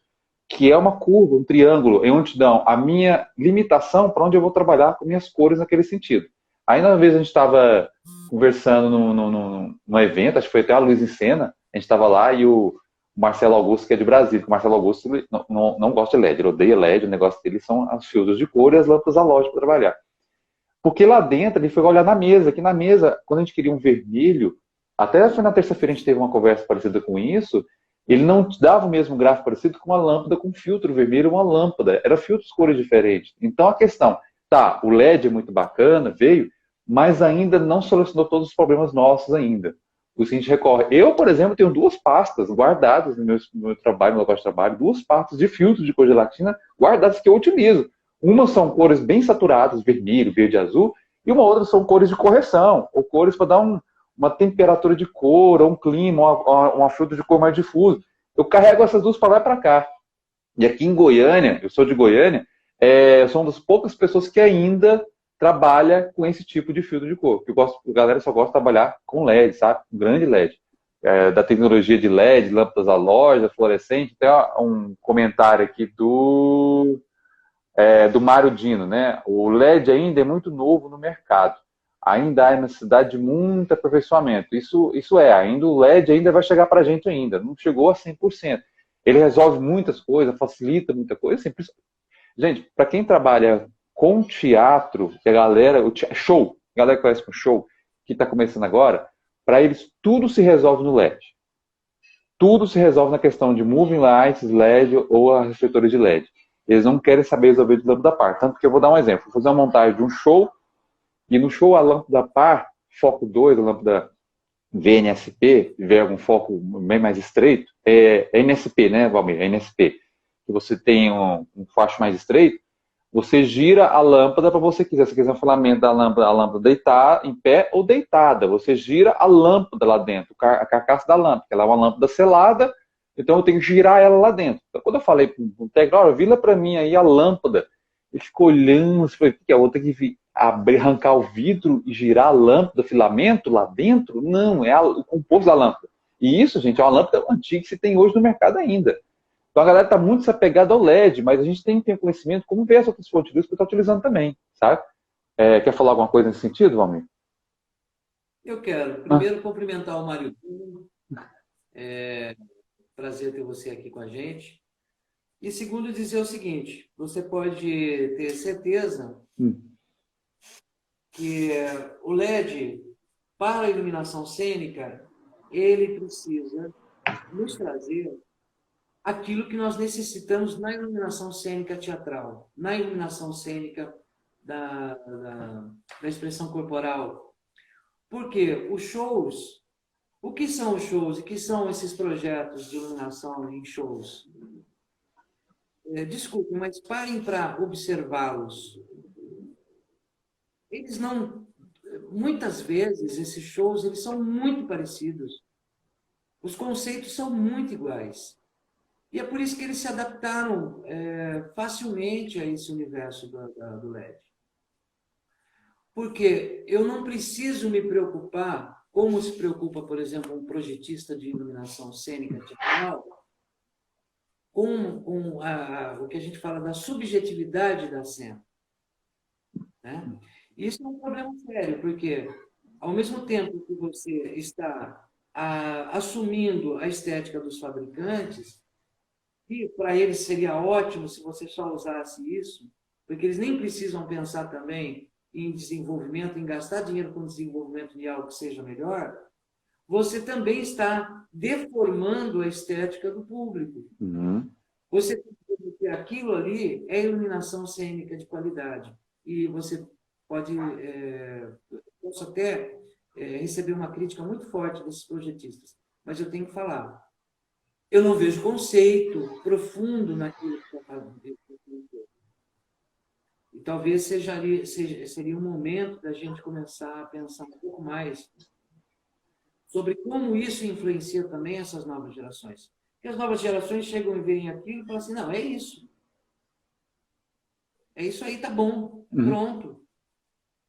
que é uma curva, um triângulo, em onde dão a minha limitação para onde eu vou trabalhar com minhas cores naquele sentido. Aí, uma vez, a gente estava conversando num evento, acho que foi até a Luz em Cena, a gente estava lá e o Marcelo Augusto, que é de Brasília, o Marcelo Augusto ele não gosta de LED, ele odeia LED, o negócio dele são os filtros de cor e as lâmpadas halógenas para trabalhar. Porque lá dentro, ele foi olhar na mesa, que na mesa, quando a gente queria um vermelho, até foi na terça-feira a gente teve uma conversa parecida com isso, ele não dava o mesmo gráfico parecido com uma lâmpada com filtro vermelho, uma lâmpada, era filtros cores diferentes. Então a questão, tá, o LED é muito bacana, veio, mas ainda não solucionou todos os problemas nossos ainda. Por isso a gente recorre. Eu, por exemplo, tenho duas pastas guardadas no meu trabalho, no local de trabalho, duas pastas de filtro de cor gelatina guardadas que eu utilizo. Uma são cores bem saturadas, vermelho, verde, azul, e uma outra são cores de correção, ou cores para dar uma temperatura de cor, ou um clima, uma fruta de cor mais difusa. Eu carrego essas duas para lá e para cá. E aqui em Goiânia, eu sou de Goiânia, sou uma das poucas pessoas que ainda trabalha com esse tipo de filtro de cor. A galera só gosta de trabalhar com LED, sabe? Um grande LED. Da tecnologia de LED, lâmpadas halógenas, fluorescente. Tem um comentário aqui do Mário Dino, né? O LED ainda é muito novo no mercado. Ainda há necessidade de muito aperfeiçoamento. Isso ainda o LED ainda vai chegar para a gente ainda. Não chegou a 100%. Ele resolve muitas coisas, facilita muita coisa. Assim, gente, para quem trabalha com teatro, que a galera, show, a galera que conhece com show, que está começando agora, para eles tudo se resolve no LED. Tudo se resolve na questão de moving lights, LED ou a refletores de LED. Eles não querem saber resolver de lâmpada par. Tanto que eu vou dar um exemplo. Vou fazer uma montagem de um show, e no show a lâmpada par, foco 2, a lâmpada VNSP, tiver algum foco bem mais estreito, é NSP, né, Valmir? É NSP. Que você tem um facho mais estreito, você gira a lâmpada para você quiser. Se quiser um filamento da lâmpada, a lâmpada deitar em pé ou deitada, você gira a lâmpada lá dentro, a carcaça da lâmpada, que ela é uma lâmpada selada, então eu tenho que girar ela lá dentro. Então, quando eu falei para o técnico, olha, vira para mim aí a lâmpada, ele ficou olhando, falei, que eu vou ter que abrir, arrancar o vidro e girar a lâmpada, o filamento lá dentro? Não, é o composto da lâmpada. E isso, gente, é uma lâmpada antiga que se tem hoje no mercado ainda. Então a galera está muito se apegada ao LED, mas a gente tem que ter conhecimento como ver as outras fontes de luz que está utilizando também, sabe? Quer falar alguma coisa nesse sentido, Valmir? Eu quero primeiro cumprimentar o Mário. Prazer ter você aqui com a gente. E segundo, dizer o seguinte, você pode ter certeza que o LED, para a iluminação cênica, ele precisa nos trazer aquilo que nós necessitamos na iluminação cênica teatral, na iluminação cênica da expressão corporal. Porque os shows, o que são os shows e o que são esses projetos de iluminação em shows? Desculpe, mas parem para observá-los. Eles não... Muitas vezes, esses shows, eles são muito parecidos. Os conceitos são muito iguais. E é por isso que eles se adaptaram facilmente a esse universo do LED. Porque eu não preciso me preocupar, como se preocupa, por exemplo, um projetista de iluminação cênica teatral, com o que a gente fala da subjetividade da cena. Né? Isso é um problema sério, porque ao mesmo tempo que você está assumindo a estética dos fabricantes, e para eles seria ótimo se você só usasse isso, porque eles nem precisam pensar também em desenvolvimento, em gastar dinheiro com desenvolvimento de algo que seja melhor, você também está deformando a estética do público. Uhum. Você tem que dizer que aquilo ali é iluminação cênica de qualidade. E você pode, posso até receber uma crítica muito forte desses projetistas, mas eu tenho que falar. eu não vejo conceito profundo naquilo que está fazendo. E talvez seria um momento da gente começar a pensar um pouco mais sobre como isso influencia também essas novas gerações. Porque as novas gerações chegam e veem aquilo e falam assim, não, é isso. É isso aí, tá bom, pronto.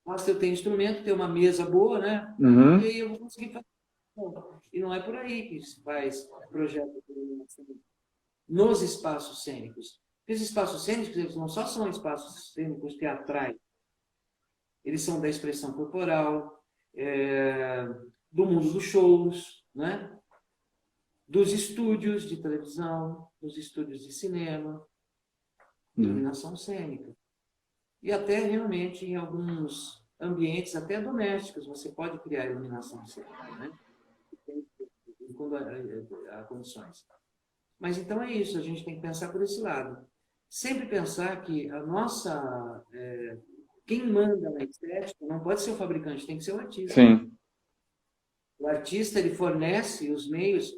Basta eu ter instrumento, ter uma mesa boa, né? E aí eu vou conseguir fazer. E não é por aí que se faz projeto de iluminação nos espaços cênicos. Porque os espaços cênicos, eles não só são espaços cênicos teatrais, eles são da expressão corporal, do mundo dos shows, né? Dos estúdios de televisão, dos estúdios de cinema, iluminação cênica. E até realmente em alguns ambientes, até domésticos, você pode criar iluminação cênica, né? Quando há condições. Mas então é isso, a gente tem que pensar por esse lado. Sempre pensar que a nossa... quem manda na estética não pode ser o fabricante, tem que ser o artista. Sim. O artista, ele fornece os meios,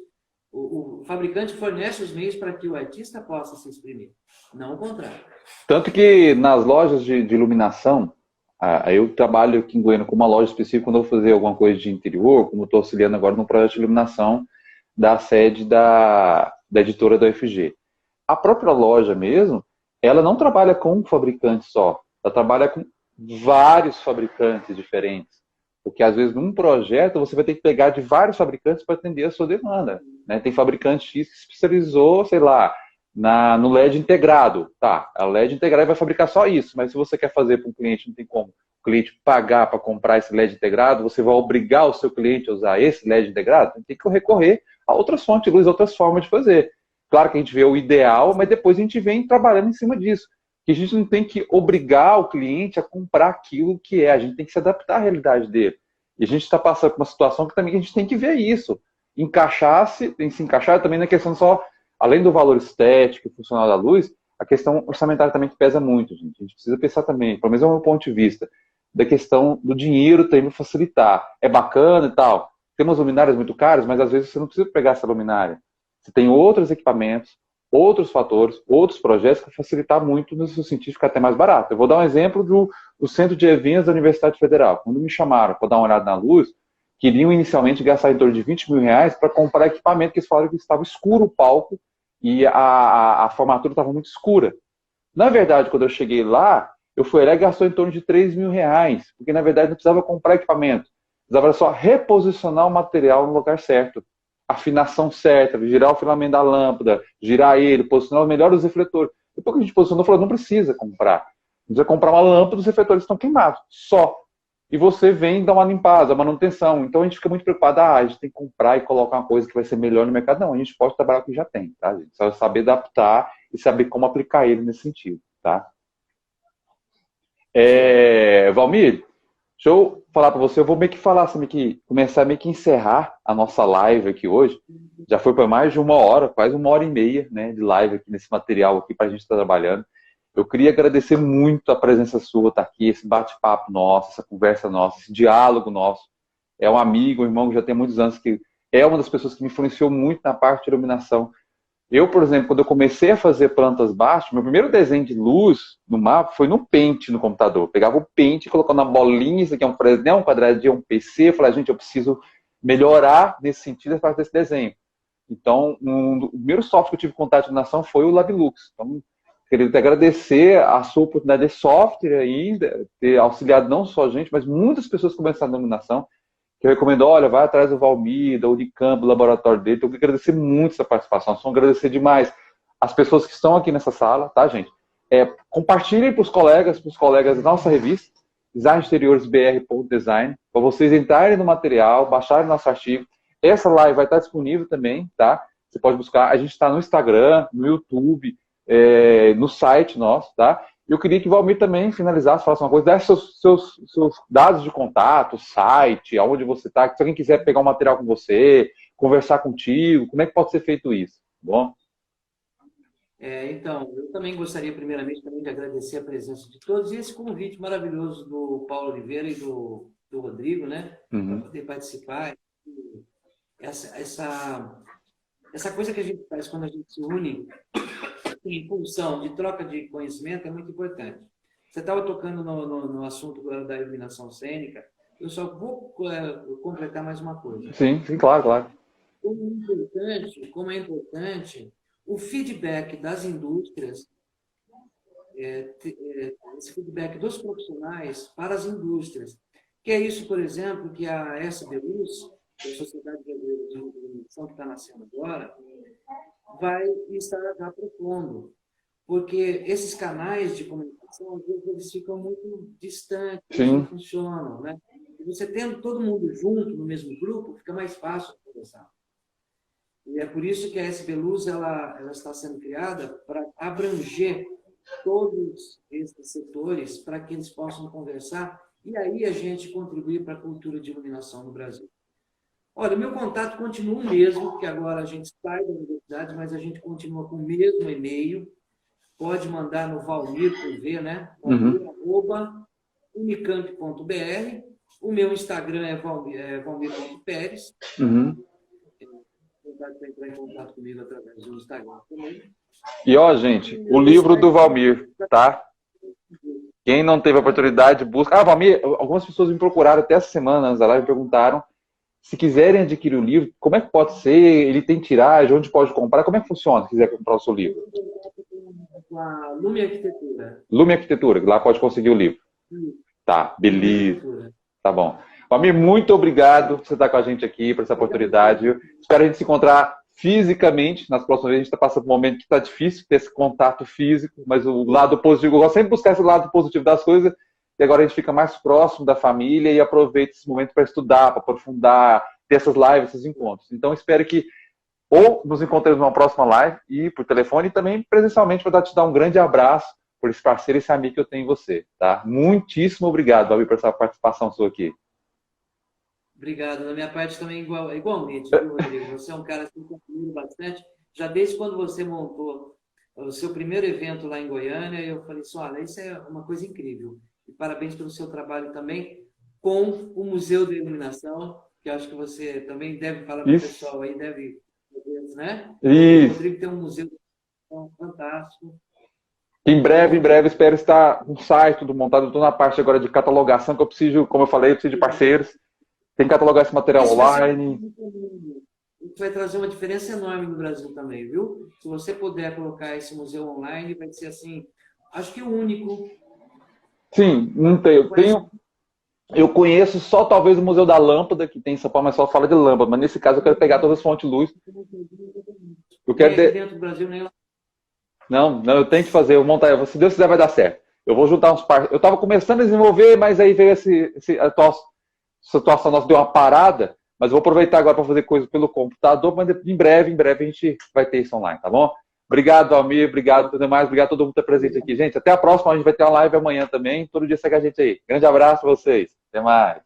o fabricante fornece os meios para que o artista possa se exprimir, não o contrário. Tanto que nas lojas de iluminação, eu trabalho aqui em Goiânia com uma loja específica quando eu vou fazer alguma coisa de interior, como eu estou auxiliando agora no projeto de iluminação da sede da editora da UFG. A própria loja mesmo, ela não trabalha com um fabricante só, ela trabalha com vários fabricantes diferentes. Porque às vezes num projeto você vai ter que pegar de vários fabricantes para atender a sua demanda, né? Tem fabricante X que se especializou, sei lá, no LED integrado. Tá, a LED integrada vai fabricar só isso, mas se você quer fazer para um cliente, não tem como o cliente pagar para comprar esse LED integrado, você vai obrigar o seu cliente a usar esse LED integrado? Tem que recorrer a outras fontes de luz, outras formas de fazer. Claro que a gente vê o ideal, mas depois a gente vem trabalhando em cima disso. Que a gente não tem que obrigar o cliente a comprar aquilo que é, a gente tem que se adaptar à realidade dele. E a gente está passando por uma situação que também a gente tem que ver isso. Tem que se encaixar também na questão só, além do valor estético e funcional da luz, a questão orçamentária também que pesa muito, gente. A gente precisa pensar também, pelo menos é o meu ponto de vista, da questão do dinheiro também para facilitar. É bacana e tal. Tem umas luminárias muito caras, mas às vezes você não precisa pegar essa luminária. Você tem outros equipamentos, outros fatores, outros projetos que facilitar muito no seu sentido de ficar até mais barato. Eu vou dar um exemplo do Centro de Eventos da Universidade Federal. Quando me chamaram para dar uma olhada na luz, queriam inicialmente gastar em torno de R$20 mil para comprar equipamento, que eles falaram que estava escuro o palco e a formatura estava muito escura. Na verdade, quando eu cheguei lá, eu fui lá e gastou em torno de R$3 mil, porque na verdade não precisava comprar equipamento, precisava só reposicionar o material no lugar certo. Afinação certa, girar o filamento da lâmpada, girar ele, posicionar melhor os refletores. Depois que a gente posicionou, falou, não precisa comprar. Não precisa comprar uma lâmpada, os refletores estão queimados, só. E você vem dar uma limpada, uma manutenção. Então a gente fica muito preocupado, a gente tem que comprar e colocar uma coisa que vai ser melhor no mercado. Não, a gente pode trabalhar com o que já tem, tá, gente? Só saber adaptar e saber como aplicar ele nesse sentido, tá? Valmir, deixa eu falar para você, eu vou meio que falar, assim, começar meio que encerrar a nossa live aqui hoje. Já foi por mais de 1 hora, quase 1 hora e meia, né, de live aqui nesse material aqui para a gente estar trabalhando. Eu queria agradecer muito a presença sua, estar aqui, esse bate-papo nosso, essa conversa nossa, esse diálogo nosso. É um amigo, um irmão que já tem muitos anos, que é uma das pessoas que me influenciou muito na parte de iluminação. Eu, por exemplo, quando eu comecei a fazer plantas baixas, meu primeiro desenho de luz no mapa foi no Paint no computador. Eu pegava o Paint, colocando uma bolinha, isso aqui é um Fresnel, um quadradinho, um PC, eu falei, gente, eu preciso melhorar nesse sentido a parte desse desenho. Então, o primeiro software que eu tive contato de iluminação foi o Labilux. Então, queria te agradecer a sua oportunidade de software ainda, ter auxiliado não só a gente, mas muitas pessoas que começaram na iluminação, que eu recomendo, olha, vai atrás do Valmir, da Unicamp, do laboratório dele. Então, eu quero agradecer muito essa participação. Só agradecer demais as pessoas que estão aqui nessa sala, tá, gente? Compartilhem para os colegas da nossa revista, designexterioresbr.design, para vocês entrarem no material, baixarem nosso artigo. Essa live vai estar disponível também, tá? Você pode buscar. A gente está no Instagram, no YouTube, no site nosso, tá? Eu queria que o Valmir também finalizasse, falasse uma coisa, desse seus dados de contato, site, aonde você está, se alguém quiser pegar um material com você, conversar contigo, como é que pode ser feito isso? Bom? Então, eu também gostaria, primeiramente, também de agradecer a presença de todos e esse convite maravilhoso do Paulo Oliveira e do Rodrigo, né? Para poder participar. Essa essa coisa que a gente faz quando a gente se une em função de troca de conhecimento é muito importante. Você estava tocando no assunto da iluminação cênica, eu só vou completar mais uma coisa. Sim, sim, claro, claro. Como é importante o feedback das indústrias, esse feedback dos profissionais para as indústrias. Que é isso, por exemplo, que a SBLuz, que é a Sociedade Brasileira de Iluminação, que está nascendo agora, vai estar já propondo. Porque esses canais de comunicação, às vezes, eles ficam muito distantes, eles não funcionam, né? E você tendo todo mundo junto no mesmo grupo, fica mais fácil de conversar. E é por isso que a SBLuz ela está sendo criada para abranger todos esses setores, para que eles possam conversar e aí a gente contribuir para a cultura de iluminação no Brasil. Olha, meu contato continua o mesmo, porque agora a gente sai da universidade, mas a gente continua com o mesmo e-mail. Pode mandar no Valmir, por ver, né? Valmir@unicamp.br. O meu Instagram é valmir.peres. Para entrar em contato comigo através do Instagram também. E ó, gente, o livro do Valmir, tá? Quem não teve a oportunidade, busca. Ah, Valmir, algumas pessoas me procuraram até essa semana, antes da live, perguntaram se quiserem adquirir o livro, como é que pode ser? Ele tem tiragem, onde pode comprar? Como é que funciona se quiser comprar o seu livro? Com a Lume Arquitetura. Lume Arquitetura, lá pode conseguir o livro. Tá, beleza. Tá bom. Valmir, muito obrigado por você estar com a gente aqui, por essa oportunidade. Espero a gente se encontrar fisicamente. Nas próximas vezes a gente está passando por um momento que está difícil ter esse contato físico, mas o lado positivo, eu gosto sempre de buscar esse lado positivo das coisas, e agora a gente fica mais próximo da família e aproveita esse momento para estudar, para aprofundar, ter essas lives, esses encontros. Então, espero que ou nos encontremos numa próxima live, e por telefone, e também presencialmente, para te dar um grande abraço por esse parceiro, esse amigo que eu tenho em você. Tá? Muitíssimo obrigado, Valmir, por essa participação sua aqui. Obrigado. Da minha parte também igualmente, viu, Rodrigo? Você é um cara que eu admiro bastante. Já desde quando você montou o seu primeiro evento lá em Goiânia, eu falei assim, olha, isso é uma coisa incrível. E parabéns pelo seu trabalho também com o Museu da Iluminação, que eu acho que você também deve falar para o pessoal aí, deve, né? Isso. O Rodrigo tem um museu fantástico. Em breve, espero estar um site tudo montado. Eu estou na parte agora de catalogação, que eu preciso, como eu falei, eu preciso de parceiros. Tem que catalogar esse material online. Isso vai trazer uma diferença enorme no Brasil também, viu? Se você puder colocar esse museu online, vai ser assim, acho que o único. Sim, não tenho. Eu conheço só talvez o Museu da Lâmpada, que tem em São Paulo, mas só fala de lâmpada. Mas nesse caso eu quero pegar todas as fontes de luz. Eu quero dentro do Brasil nem. Não, eu tenho que fazer, eu montar. Se Deus quiser, vai dar certo. Eu vou juntar uns parceiros. Eu estava começando a desenvolver, mas aí veio a situação nossa deu uma parada, mas eu vou aproveitar agora para fazer coisas pelo computador, mas em breve a gente vai ter isso online, tá bom? Obrigado, Valmir, obrigado tudo mais, obrigado a todo mundo por estar presente aqui. Gente, até a próxima, a gente vai ter uma live amanhã também, todo dia segue a gente aí. Grande abraço a vocês, até mais.